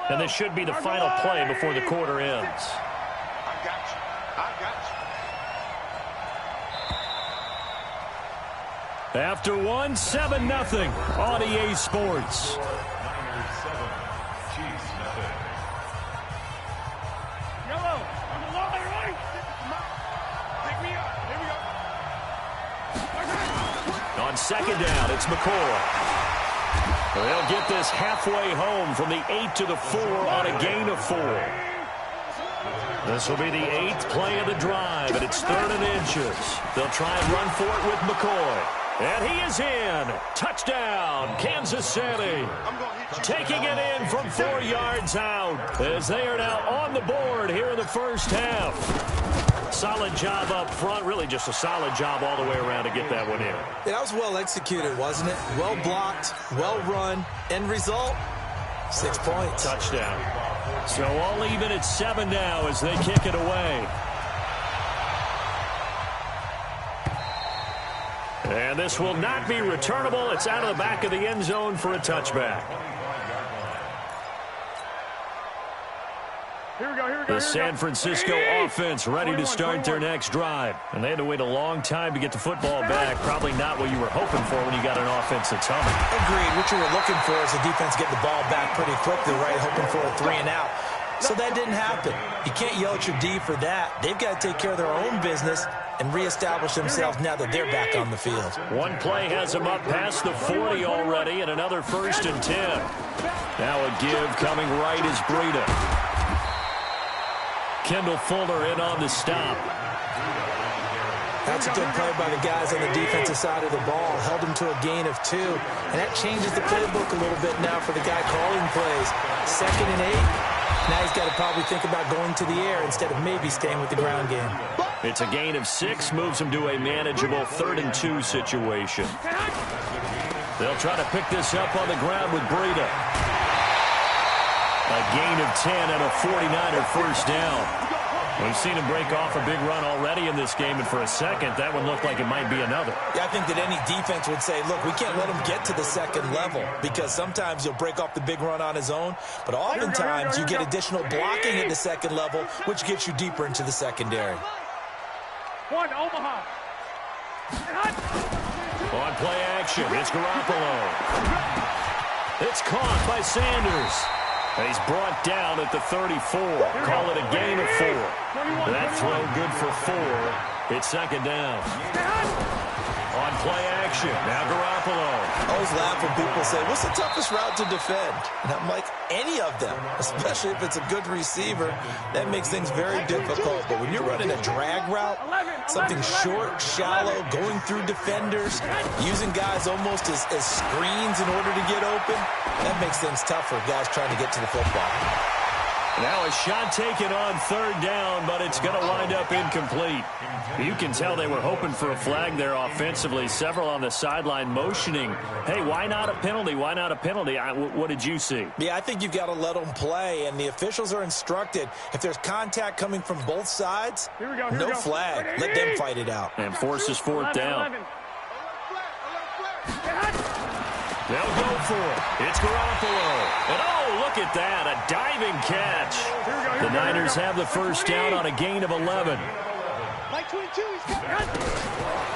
And this should be the final play before the quarter ends. I got you. After one, 7-0 on EA Sports. Niners 7, Chiefs nothing. Yellow, on the line, right? Pick me up. Here we go. On second down, it's McCoy. They'll get this halfway home from the 8 to the 4 on a gain of 4. This will be the 8th play of the drive, and it's 3rd and inches. They'll try and run for it with McCoy. And he is in. Touchdown, Kansas City. Taking it in from 4 yards out as they are now on the board here in the first half. Solid job up front, really just a solid job all the way around to get that one in. Yeah, that was well executed, wasn't it? Well blocked, well run. End result, 6 points. Touchdown. So all even at 7 now as they kick it away. And this will not be returnable. It's out of the back of the end zone for a touchback. The San Francisco offense ready to start their next drive. And they had to wait a long time to get the football back. Probably not what you were hoping for when you got an offense that's humming. Agreed. What you were looking for is the defense getting the ball back pretty quickly, right? Hoping for a 3-and-out. So that didn't happen. You can't yell at your D for that. They've got to take care of their own business and reestablish themselves now that they're back on the field. One play has them up past the 40 already, and another 1st and 10. Now a give coming right is Breida. Kendall Fuller in on the stop. That's a good play by the guys on the defensive side of the ball. Held him to a gain of 2. And that changes the playbook a little bit now for the guy calling plays. 2nd and 8. Now he's got to probably think about going to the air instead of maybe staying with the ground game. It's a gain of 6, moves him to a manageable 3rd and 2 situation. They'll try to pick this up on the ground with Breida. A gain of 10 and a 49er first down. We've seen him break off a big run already in this game, and for a second, that one looked like it might be another. Yeah, I think that any defense would say, look, we can't let him get to the second level, because sometimes he'll break off the big run on his own, but oftentimes you get additional blocking at the second level, which gets you deeper into the secondary. Omaha. On play action, it's Garoppolo. It's caught by Sanders. He's brought down at the 34. Call it a gain of 4. That throw good for 4. It's 2nd down. On play action, now Garoppolo. I always laugh when people say, what's the toughest route to defend? And I'm like, any of them, especially if it's a good receiver. That makes things very difficult. But when you're running a drag route, something short, shallow, going through defenders, using guys almost as screens in order to get open, that makes things tough for guys trying to get to the football. Now a shot taken on 3rd down, but it's going to wind up incomplete. You can tell they were hoping for a flag there offensively. Several on the sideline motioning, hey, why not a penalty? Why not a penalty? What did you see? Yeah, I think you've got to let them play, and the officials are instructed, if there's contact coming from both sides, no flag. Let them fight it out. And forces 4th down. They'll go for it. It's Garoppolo. And oh, look at that, a diving catch. The Niners have the first down on a gain of 11.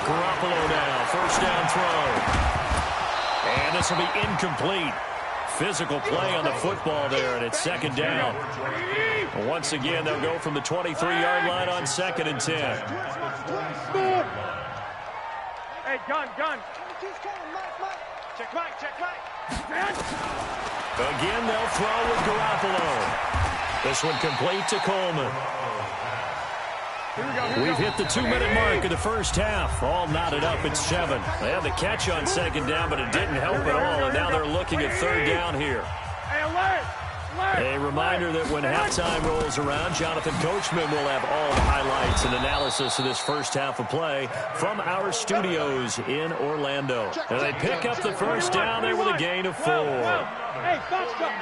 Garoppolo now, first down throw. And this will be incomplete. Physical play on the football there, and it's 2nd down. Once again, they'll go from the 23-yard line on 2nd and 10. Hey, gun. Check Mike. Again, they'll throw with Garoppolo. This one complete to Coleman. We've hit the 2-minute mark of the first half. All knotted up at 7. They had the catch on 2nd down, but it didn't help at all, and now they're looking at 3rd down here. A reminder that when halftime rolls around, Jonathan Coachman will have all the highlights and analysis of this first half of play from our studios in Orlando. And they pick up the first down there with a gain of 4. Hey, box truck.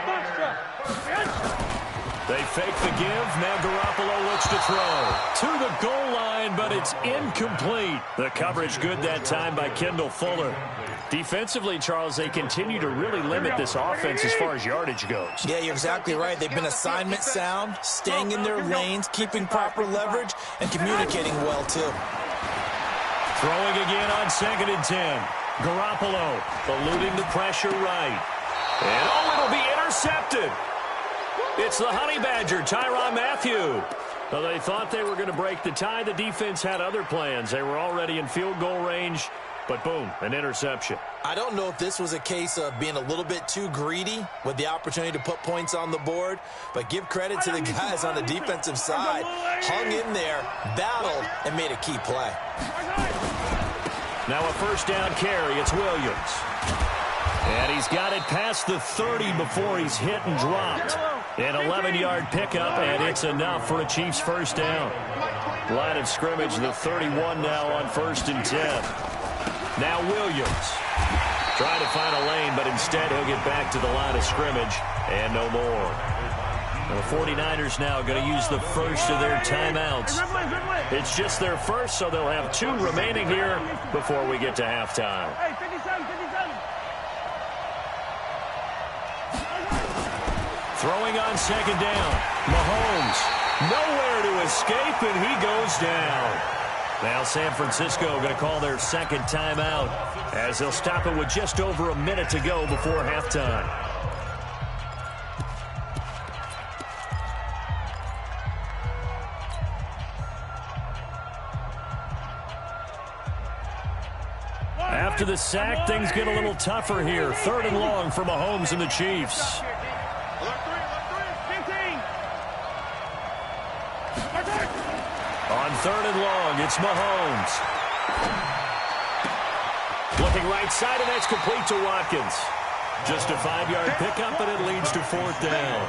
They fake the give. Now Garoppolo looks to throw to the goal line, but it's incomplete. The coverage good that time by Kendall Fuller. Defensively, Charles, they continue to really limit this offense as far as yardage goes. Yeah, you're exactly right. They've been assignment sound, staying in their lanes, keeping proper leverage, and communicating well, too. Throwing again on 2nd and 10. Garoppolo eluding the pressure right. And it'll be intercepted. It's the Honey Badger, Tyrann Mathieu. Well, they thought they were going to break the tie. The defense had other plans. They were already in field goal range. But boom, an interception. I don't know if this was a case of being a little bit too greedy with the opportunity to put points on the board, but give credit to the guys on the defensive side. Hung in there, battled, and made a key play. Now a first down carry. It's Williams. And he's got it past the 30 before he's hit and dropped. An 11-yard pickup, and it's enough for a Chiefs first down. Line of scrimmage, the 31 now on 1st and 10. Now Williams trying to find a lane, but instead he'll get back to the line of scrimmage and no more. The 49ers now going to use the first of their timeouts. It's just their first, so they'll have 2 remaining here before we get to halftime. Hey, 57. Throwing on second down. Mahomes nowhere to escape, and he goes down. Now San Francisco going to call their second timeout as they'll stop it with just over a minute to go before halftime. After the sack, things get a little tougher here. 3rd and long for Mahomes and the Chiefs. On 3rd and long, it's Mahomes. Looking right side, and that's complete to Watkins. Just a 5-yard pickup, and it leads to 4th down.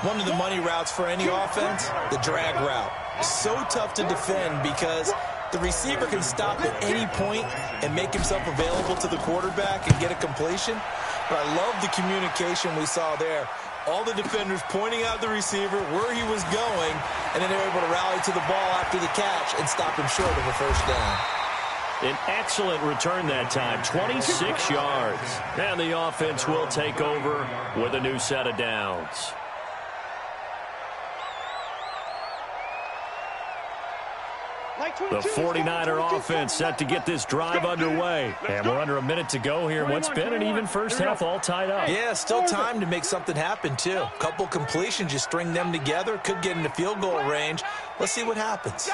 One of the money routes for any offense, the drag route. So tough to defend because the receiver can stop at any point and make himself available to the quarterback and get a completion. But I love the communication we saw there. All the defenders pointing out the receiver where he was going, and then they were able to rally to the ball after the catch and stop him short of a 1st down. An excellent return that time, 26 yards. And the offense will take over with a new set of downs. The 49er offense set to get this drive underway. And we're under a minute to go here. What's been an even first half all tied up. Yeah, still time to make something happen, too. Couple completions, you string them together. Could get into field goal range. Let's see what happens.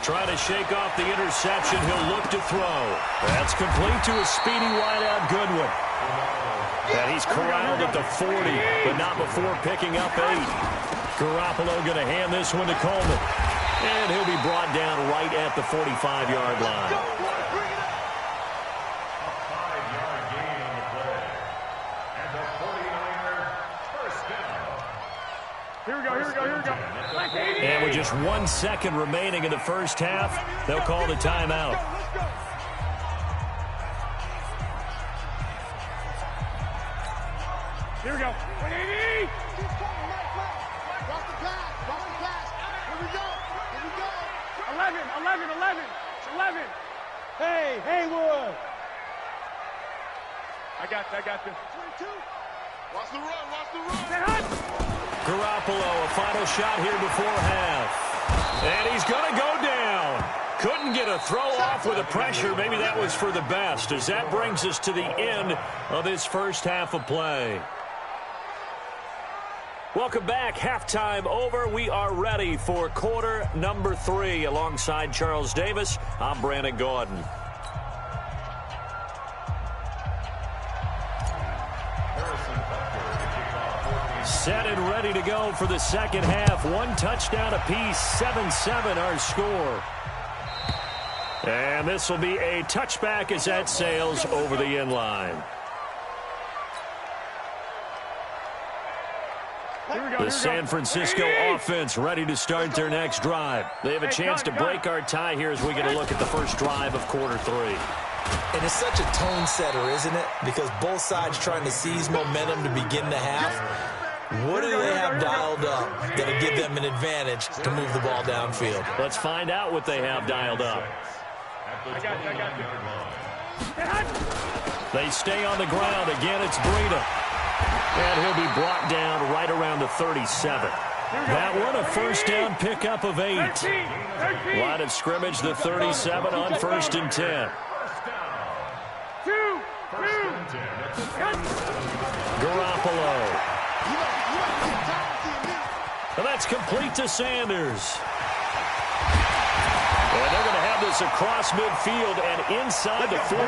Trying to shake off the interception. He'll look to throw. That's complete to a speedy wideout Goodwin. And he's corralled at the 40, but not before picking up 8. Garoppolo going to hand this one to Coleman. And he'll be brought down right at the 45-yard line. A 5-yard gain on the play. And the 49ers first down. Here we go. And with just 1 second remaining in the first half, they'll call the timeout. Here we go. 180. Watch the pass. Here we go. 11. Hey, Haywood. I got this. 22. Watch the run. Garoppolo, a final shot here before half. And he's going to go down. Couldn't get a throw off with the pressure. Maybe that was for the best, as that brings us to the end of this first half of play. Welcome back. Halftime over. We are ready for quarter number 3. Alongside Charles Davis, I'm Brandon Gordon. Set and ready to go for the second half. 1 touchdown apiece, 7-7 our score. And this will be a touchback as that sails over the end line. The San Francisco offense ready to start their next drive. They have a chance to break our tie here as we get a look at the first drive of quarter 3. And it's such a tone setter, isn't it? Because both sides trying to seize momentum to begin the half. What do they have dialed up that'll give them an advantage to move the ball downfield? Let's find out what they have dialed up. They stay on the ground. Again, it's Breida. And he'll be brought down right around the 37. That one, a first down pickup of 8. Line of scrimmage, the 37 on 1st and 10. Garoppolo. And that's complete to Sanders. And they're going to have this across midfield and inside the 45.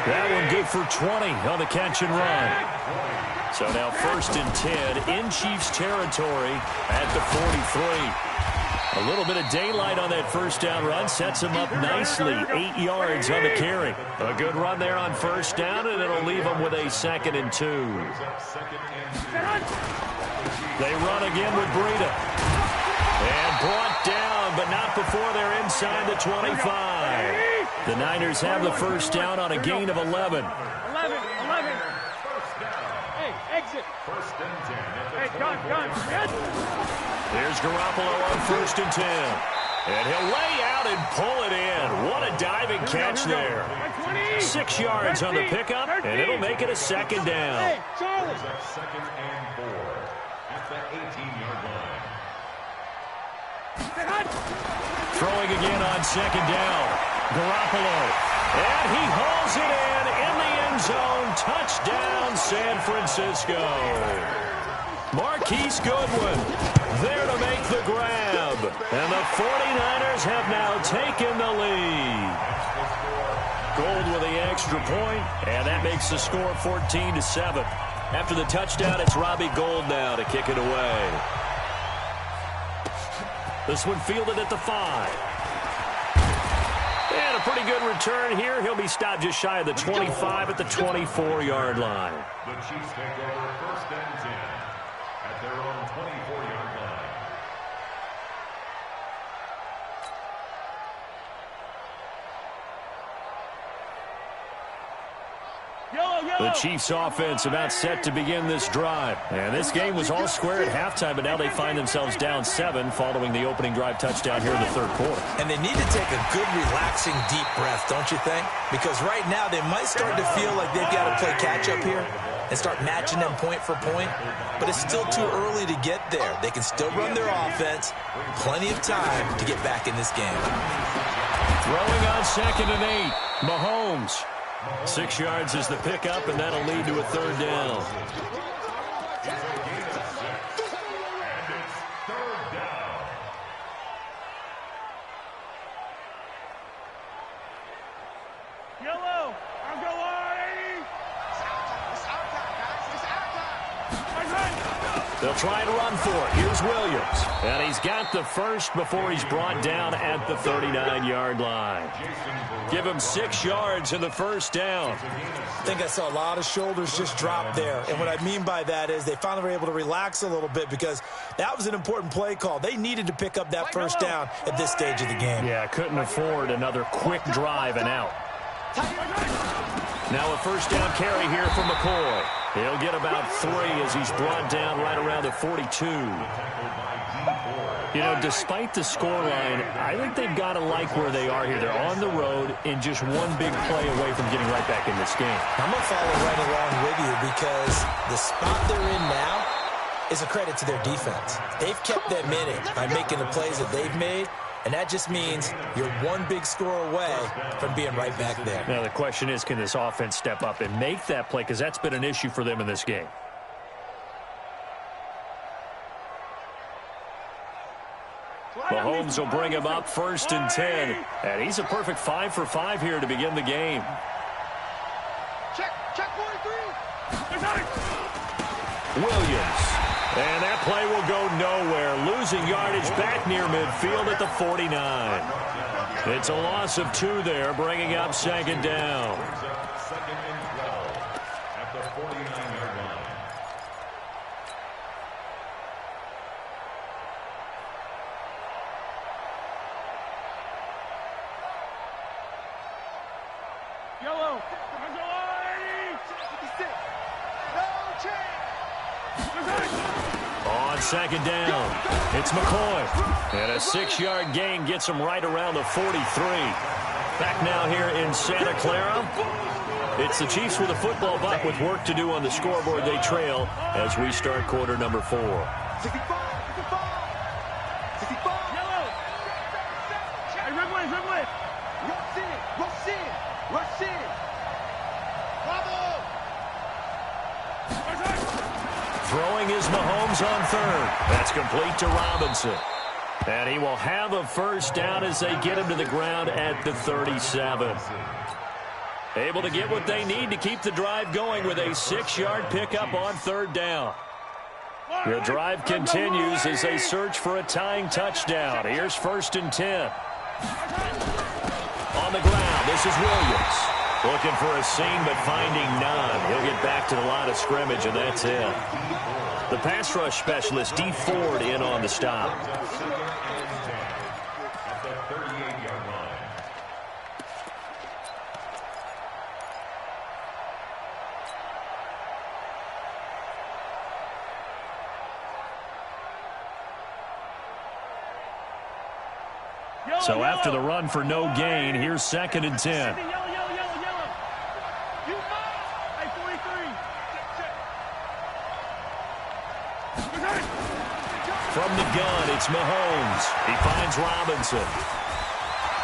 That one good for 20 on the catch and run. So now 1st and 10 in Chiefs territory at the 43. A little bit of daylight on that first down run sets him up nicely. 8 yards on the carry. A good run there on first down, and it'll leave them with a 2nd and 2. They run again with Breida. And brought down, but not before they're inside the 25. The Niners have the first down on a gain of 11. Hey, exit. 1st and 10 at the Here's Garoppolo on 1st and 10. And he'll lay out and pull it in. What a diving catch there. 6 yards on the pickup, and it'll make it a 2nd down. Hey, Charlie. 2nd and 4 at the 18-yard line. Throwing again on 2nd down. Garoppolo. And he hauls it in the end zone. Touchdown, San Francisco. Marquise Goodwin there to make the grab. And the 49ers have now taken the lead. Gold with the extra point, and that makes the score 14-7. After the touchdown, it's Robbie Gould now to kick it away. This one fielded at the 5. And a pretty good return here. He'll be stopped just shy of the 25 at the 24-yard line. The Chiefs take over 1st and 10 at their own 24-yard line. The Chiefs offense about set to begin this drive. And this game was all square at halftime, but now they find themselves down 7 following the opening drive touchdown here in the 3rd quarter. And they need to take a good, relaxing, deep breath, don't you think? Because right now they might start to feel like they've got to play catch-up here and start matching them point for point. But it's still too early to get there. They can still run their offense. Plenty of time to get back in this game. Throwing on 2nd and 8. Mahomes. 6 yards is the pickup, and that'll lead to a 3rd down. Yellow, I'll go on, 80. It's our time, guys. It's our time. They'll try and run for it. Here's Williams. And he's got the first before he's brought down at the 39-yard line. Give him 6 yards in the 1st down. I think I saw a lot of shoulders just drop there. And what I mean by that is they finally were able to relax a little bit because that was an important play call. They needed to pick up that 1st down at this stage of the game. Yeah, couldn't afford another quick drive and out. Now a 1st down carry here from McCoy. He'll get about 3 as he's brought down right around the 42. You know, despite the scoreline, I think they've got to like where they are here. They're on the road and just one big play away from getting right back in this game. I'm going to follow right along with you because the spot they're in now is a credit to their defense. They've kept them in it by making the plays that they've made, and that just means you're one big score away from being right back there. Now, the question is, can this offense step up and make that play? Because that's been an issue for them in this game. Mahomes will bring him up 1st and 10. And he's a perfect 5 for 5 here to begin the game. Check 43. Williams. And that play will go nowhere. Losing yardage back near midfield at the 49. It's a loss of 2 there, bringing up 2nd down. 2nd and 12 at the 49-yard line. Yellow, I'll go on, 80. 56. No chance. On 2nd down, it's McCoy. And a 6-yard gain gets him right around the 43. Back now here in Santa Clara. It's the Chiefs with a football back with work to do on the scoreboard. They trail as we start quarter number 4. 65. Yellow. Hey, red wave. Rush in. Bravo. Throwing is Mahomes on 3rd. That's complete to Robinson. And he will have a 1st down as they get him to the ground at the 37. Able to get what they need to keep the drive going with a 6-yard pickup on 3rd down. The drive continues as they search for a tying touchdown. Here's 1st and 10. On the ground, this is Williams. Looking for a seam, but finding none. He'll get back to the line of scrimmage, and that's it. The pass rush specialist, D. Ford, in on the stop. At the 38-yard line. So after the run for no gain, here's 2nd and 10. Yellow. You hey, 43. From the gun, it's Mahomes. He finds Robinson.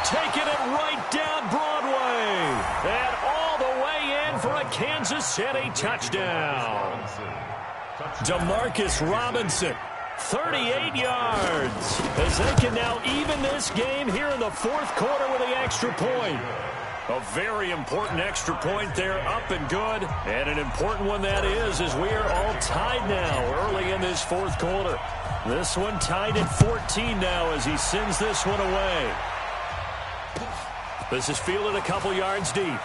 Taking it right down Broadway. And all the way in for a Kansas City touchdown. Demarcus Robinson, 38 yards. As they can now even this game here in the 4th quarter with the extra point. A very important extra point there, up and good. And an important one that is, as we are all tied now early in this 4th quarter. This one tied at 14 now as he sends this one away. This is fielded a couple yards deep.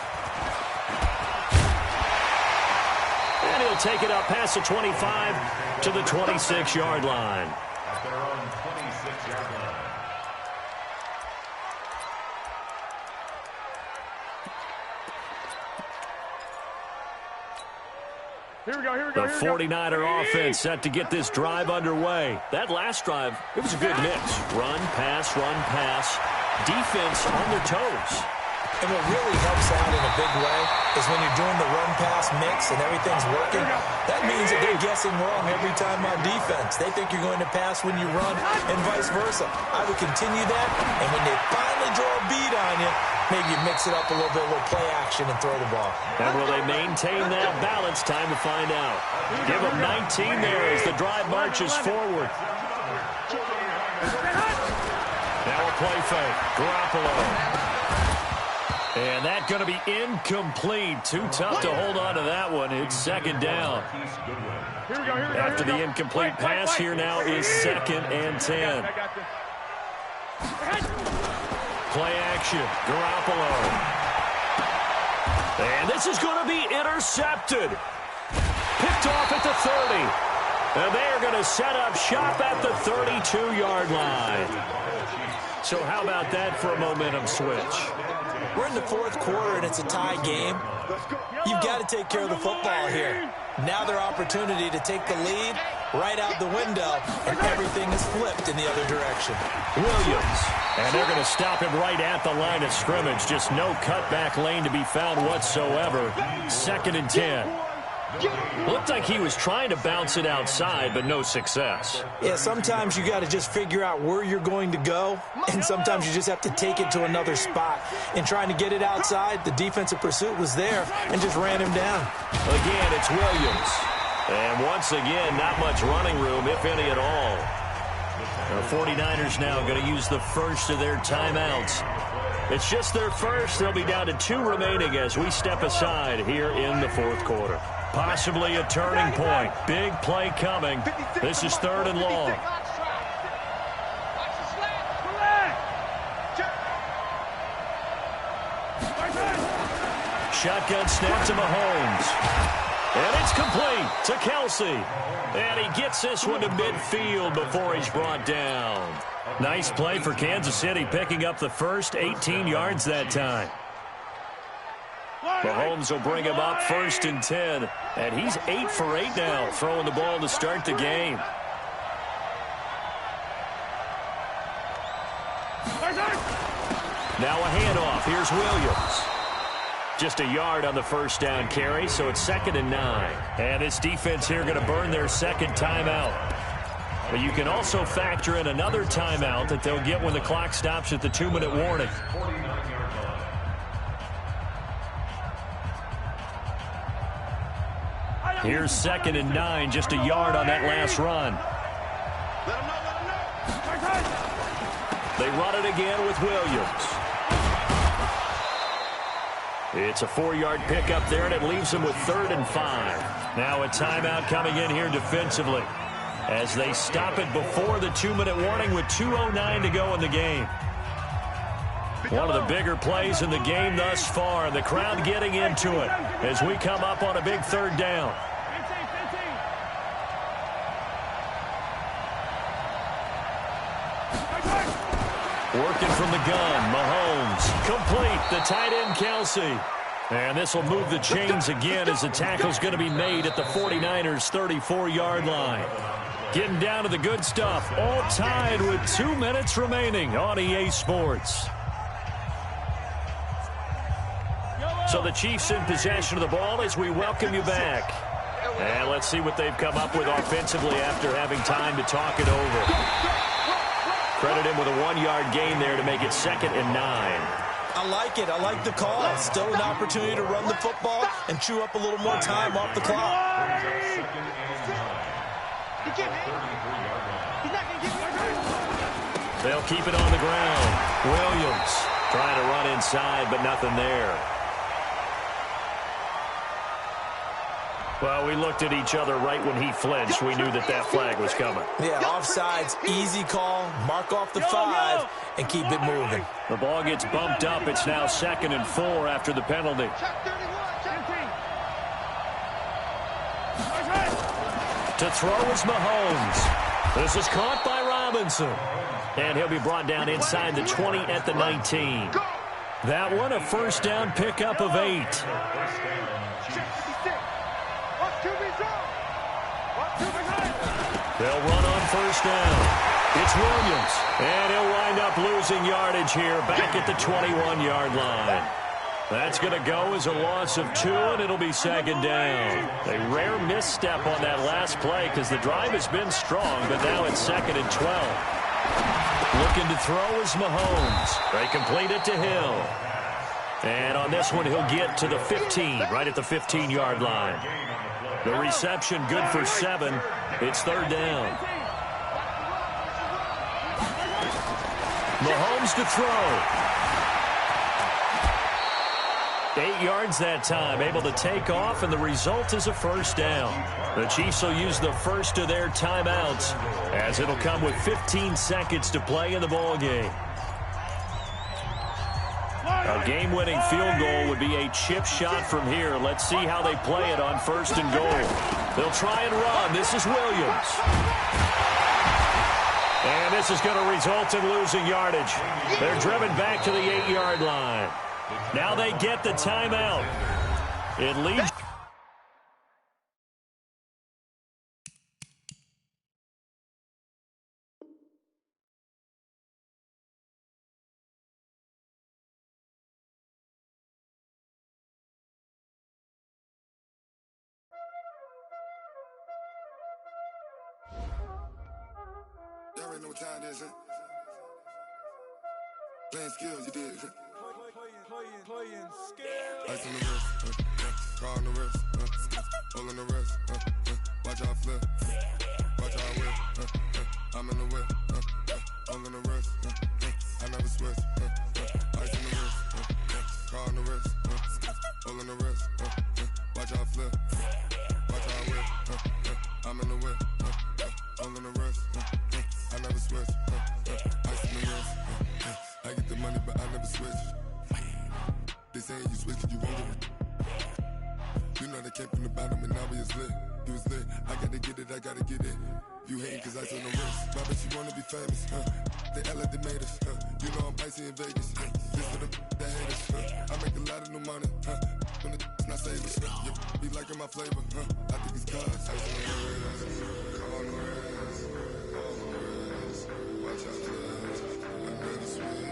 And he'll take it up past the 25 to the 26-yard line. At their own 26-yard line. Here we go. The 49er offense set to get this drive underway. That last drive, it was a good mix. Run, pass, defense on their toes. And what really helps out in a big way is when you're doing the run-pass mix and everything's working, that means that they're guessing wrong every time on defense. They think you're going to pass when you run and vice versa. I would continue that, and when they finally draw a beat on you, maybe you mix it up a little bit, a little play action, and throw the ball. And will they maintain that balance? Time to find out. Give them 19 there as the drive marches forward. Now a play fake. Garoppolo. And that's going to be incomplete. Too tough to hold on to that one. It's 2nd down. After the incomplete pass, here now is 2nd and 10. Play action. Garoppolo. And this is going to be intercepted. Picked off at the 30. And they're going to set up shop at the 32-yard line. So how about that for a momentum switch? We're in the 4th quarter, and it's a tie game. You've got to take care of the football here. Now their opportunity to take the lead right out the window, and everything is flipped in the other direction. Williams. And they're going to stop him right at the line of scrimmage. Just no cutback lane to be found whatsoever. 2nd and 10. Looked like he was trying to bounce it outside, but no success. Yeah, sometimes you got to just figure out where you're going to go, and sometimes you just have to take it to another spot. And trying to get it outside, the defensive pursuit was there and just ran him down. Again, it's Williams. And once again, not much running room, if any at all. The 49ers now going to use the first of their timeouts. It's just their first. They'll be down to 2 remaining as we step aside here in the 4th quarter. Possibly a turning point. Big play coming. This is 3rd and long. Shotgun snap to Mahomes. And it's complete to Kelsey. And he gets this one to midfield before he's brought down. Nice play for Kansas City, picking up the first 18 yards that time. Mahomes will bring him up 1st and 10. And he's 8 for 8 now, throwing the ball to start the game. Now a handoff. Here's Williams. Just a yard on the first down carry, so it's 2nd and 9. And this defense here going to burn their 2nd timeout. But you can also factor in another timeout that they'll get when the clock stops at the 2-minute warning. Here's 2nd and 9, just a yard on that last run. They run it again with Williams. It's a 4-yard pickup there, and it leaves them with 3rd and 5. Now a timeout coming in here defensively as they stop it before the 2-minute warning with 2:09 to go in the game. One of the bigger plays in the game thus far. The crowd getting into it as we come up on a big 3rd down. Working from the gun, Mahomes. Complete, the tight end, Kelsey. And this will move the chains again as the tackle's going to be made at the 49ers' 34-yard line. Getting down to the good stuff. All tied with 2 minutes remaining on EA Sports. So the Chiefs in possession of the ball as we welcome you back. And let's see what they've come up with offensively after having time to talk it over. Credit him with a 1-yard gain there to make it 2nd and 9. I like it. I like the call. Still an opportunity to run the football and chew up a little more time off the clock. They'll keep it on the ground. Williams trying to run inside, but nothing there. Well, we looked at each other right when he flinched. We knew that that flag was coming. Yeah, offsides, easy call, mark off the 5, and keep it moving. The ball gets bumped up. It's now 2nd and 4 after the penalty. To throw is Mahomes. This is caught by Robinson. And he'll be brought down inside the 20 at the 19. That one, a first down pickup of 8. They'll run on first down. It's Williams. And he'll wind up losing yardage here back at the 21-yard line. That's going to go as a loss of 2, and it'll be 2nd down. A rare misstep on that last play because the drive has been strong, but now it's 2nd and 12. Looking to throw is Mahomes. They complete it to Hill. And on this one, he'll get to the 15, right at the 15-yard line. The reception good for 7. It's 3rd down. Mahomes to throw. 8 yards that time, able to take off, and the result is a first down. The Chiefs will use the first of their timeouts as it'll come with 15 seconds to play in the ballgame. A game-winning field goal would be a chip shot from here. Let's see how they play it on 1st and goal. They'll try and run. This is Williams. And this is going to result in losing yardage. They're driven back to the 8-yard line. Now they get the timeout. It leads. Y'all already know what time it is, huh? Playing skills, you did. Playing skills. Ice on the wrist, car on the wrist, hole in the wrist, watch how I flip, watch how I whip, I'm in the whip, hole in the wrist, I never switch, ice on the wrist, car on the wrist, hole in the wrist, watch how I flip, watch how I whip, I'm in the whip, hole in the wrist, I never switch, ice on the wrist, I get the money but I never switch. They saying you switch cause you won't get it. You know they came from the bottom and now we is lit. You was lit, I gotta get it, I gotta get it. You hating cause ice on the wrist. Why bet you wanna be famous, They act like they made us, You know I'm icy in Vegas, This for the that hate us, I make a lot of new money, When the not savers, You be liking my flavor, I think it's cause ice on the wrist, on the wrist, watch out for this. I never switch,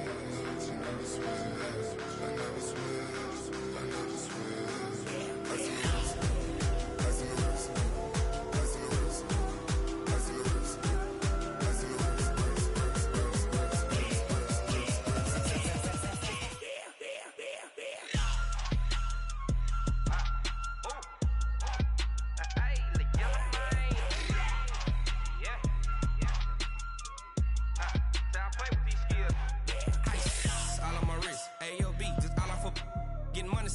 you never switch. I never switch, I never switch. Ice in the wrist, ice in the wrist, ice in the wrist, ice in the wrist, ice in the wrist,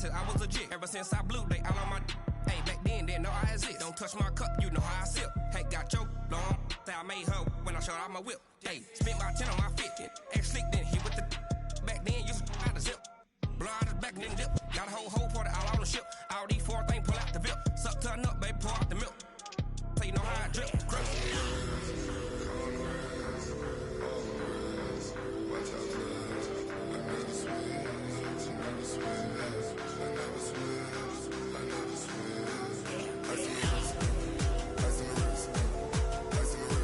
I was legit ever since I blew they all on my hey back then didn't know I exist. Don't touch my cup, you know how I sip. Hey, got your long say I made her when I showed out my whip. Hey, spent my 10 on my fit, ex slick then hit with the back then used to out the zip. Blow out his back and then dip. Got a whole party all on the ship. All these 4 things pull out the VIP. Suck to a nut, baby, pour out the milk. So you know how I drip. Crip. Ice in the wrist, ice in the wrist, ice in the wrist.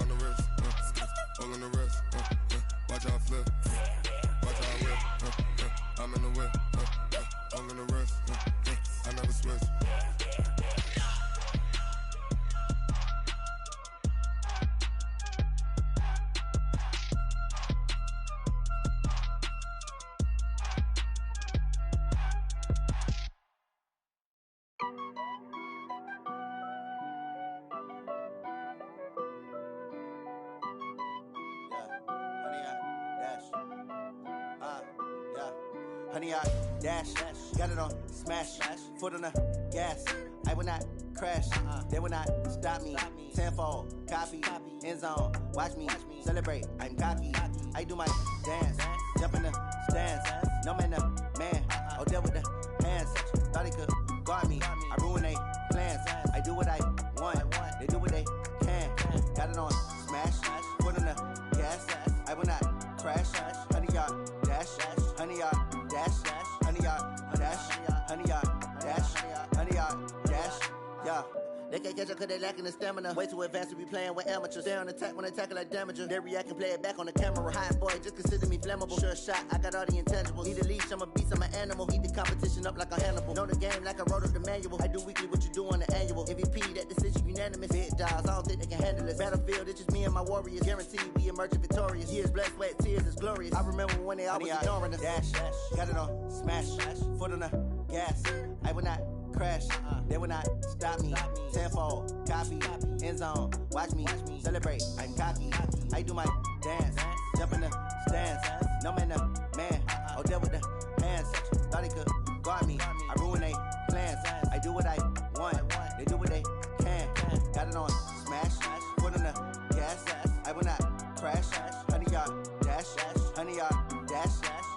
on the wrist, all on the wrist, watch out flip, watch out whip, I'm in the whip, all on the wrist, I never switch. Honey, I dash, got it on smash, foot on the gas. I will not crash, they will not stop me. Tenfold, copy, end zone, watch me celebrate. I'm cocky, I do my dance, jump in the stands. No man, the man, oh there with the hands. Thought he could guard me, I ruin they plans. I do what I want, they do what they can. Got it on smash, foot on the gas. I will not crash, honey, y'all dash, honey, y'all dash, honey, y'all dash, honey, y'all dash, honey, y'all dash, yeah. They can't catch up cause they lacking the stamina. Way too advanced to be playing with amateurs. Stay on attack when they tackle like damager. They react and play it back on the camera. Hot boy, just consider me flammable. Sure shot, I got all the intangibles. Need a leash, I'm a beast, I'm an animal. Eat the competition up like a Hannibal. Know the game like I wrote up the manual. I do weekly what you do on the annual. MVP, that decision unanimous. Big dogs, I don't think they can handle this. Battlefield, it's just me and my warriors. Guaranteed we emerge victorious. Years, blood, sweat, tears, it's glorious. I remember when they always ignoring us. Dash, got it on smash, foot on the gas. I will not crash, they will not stop me. Tenfold, copy, end zone, watch me celebrate. I'm cocky, I do my dance, jump in the stands. No man, the man, oh there with the hands. Thought he could guard me, I ruin they plans. I do what I want, they do what they can. Got it on smash, foot on the gas. I will not crash, honey y'all dash, honey y'all dash,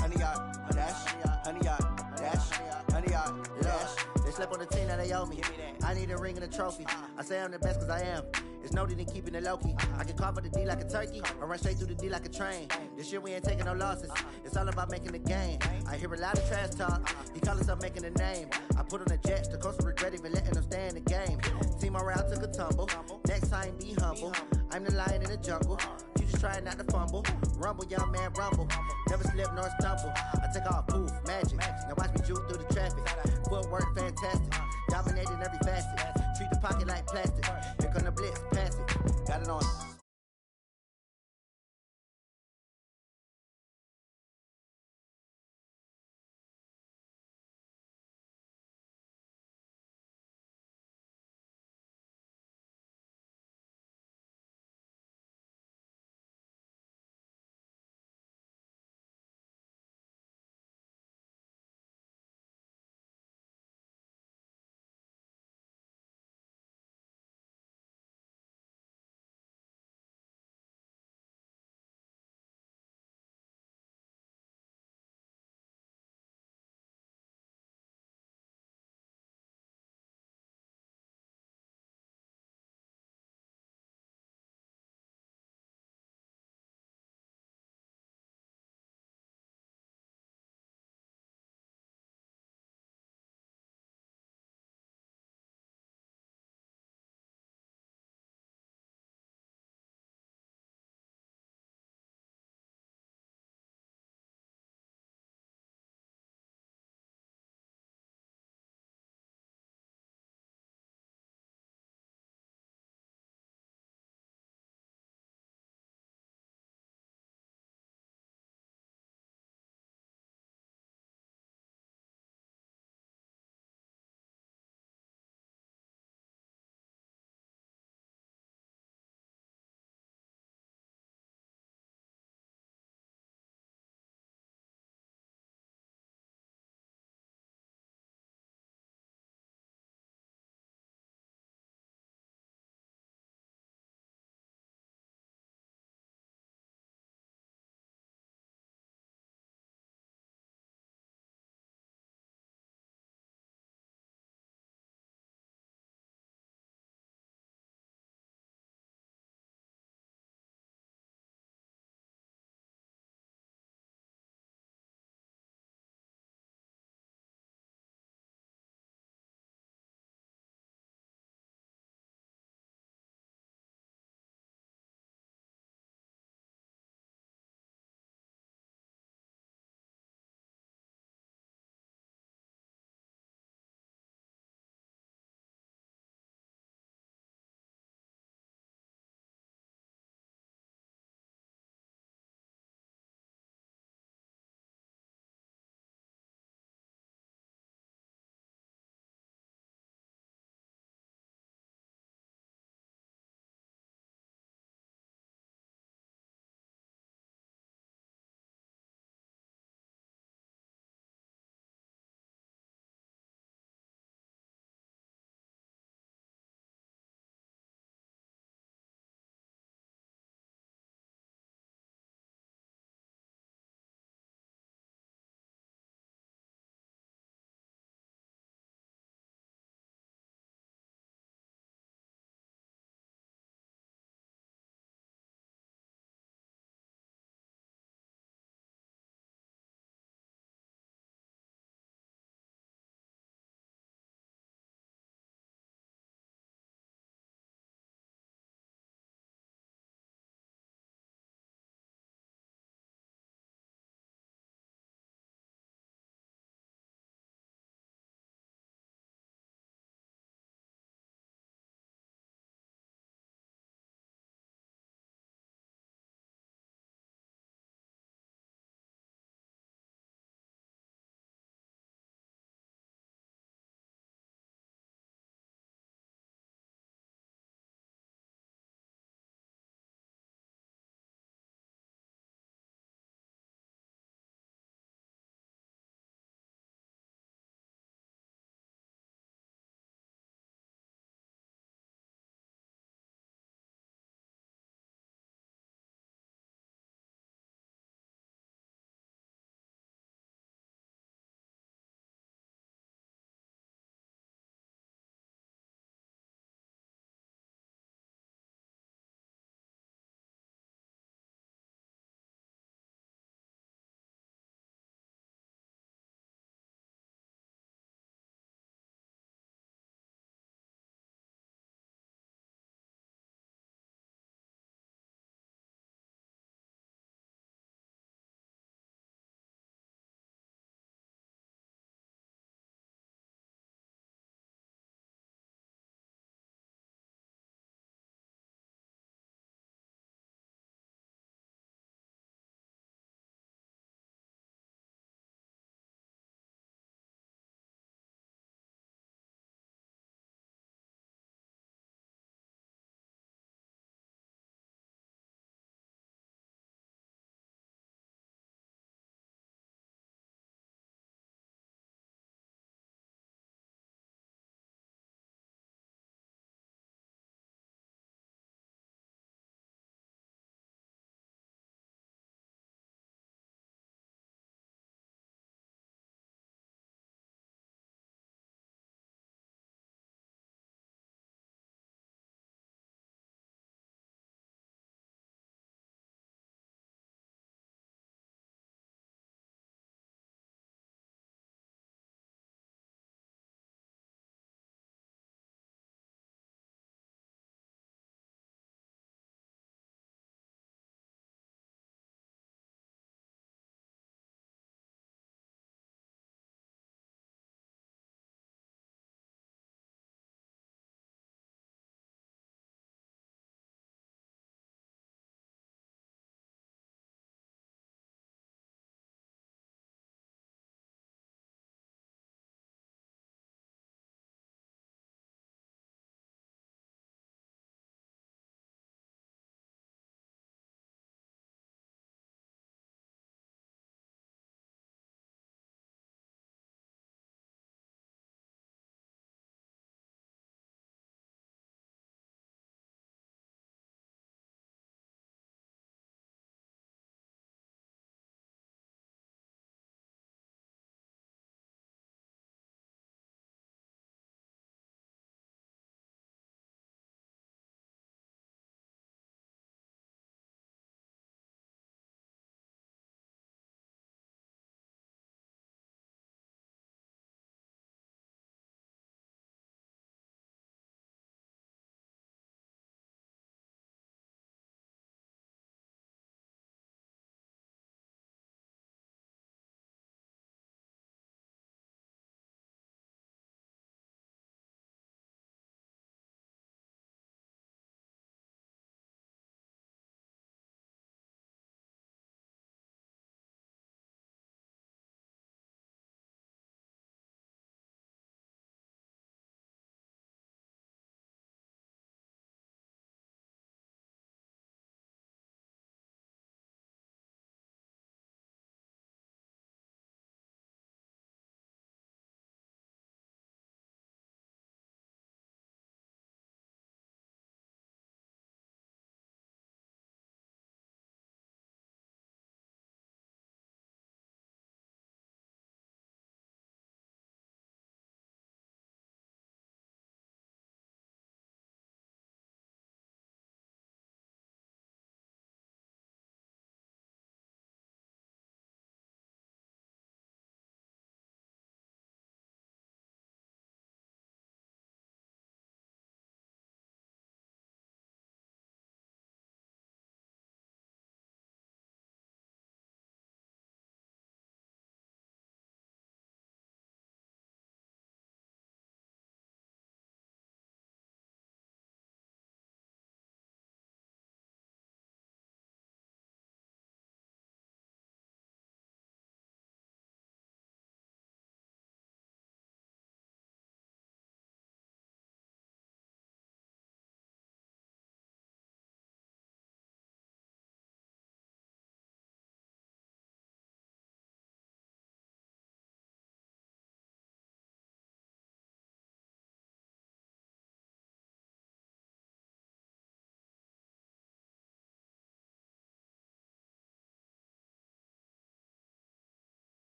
honey y'all dash, honey y'all dash, honey y'all dash. They slept on the team, now they owe me. I need a ring and a trophy. I say I'm the best cause I am. It's no need in keeping it low-key. I can carve up the D like a turkey or run straight through the D like a train. This year we ain't taking no losses. It's all about making the game. I hear a lot of trash talk. He call himself making a name. I put on the Jets. The coach will regret even letting them stay in the game. Team morale took a tumble. Next time be humble. I'm the lion in the jungle. You just trying not to fumble. Rumble, young man, rumble. Never slip nor stumble. I take off, poof, magic. Now watch me juke through the traffic. Footwork fantastic. Dominating every facet. Treat the pocket like plastic. Here come the blitz, pass it. Got it on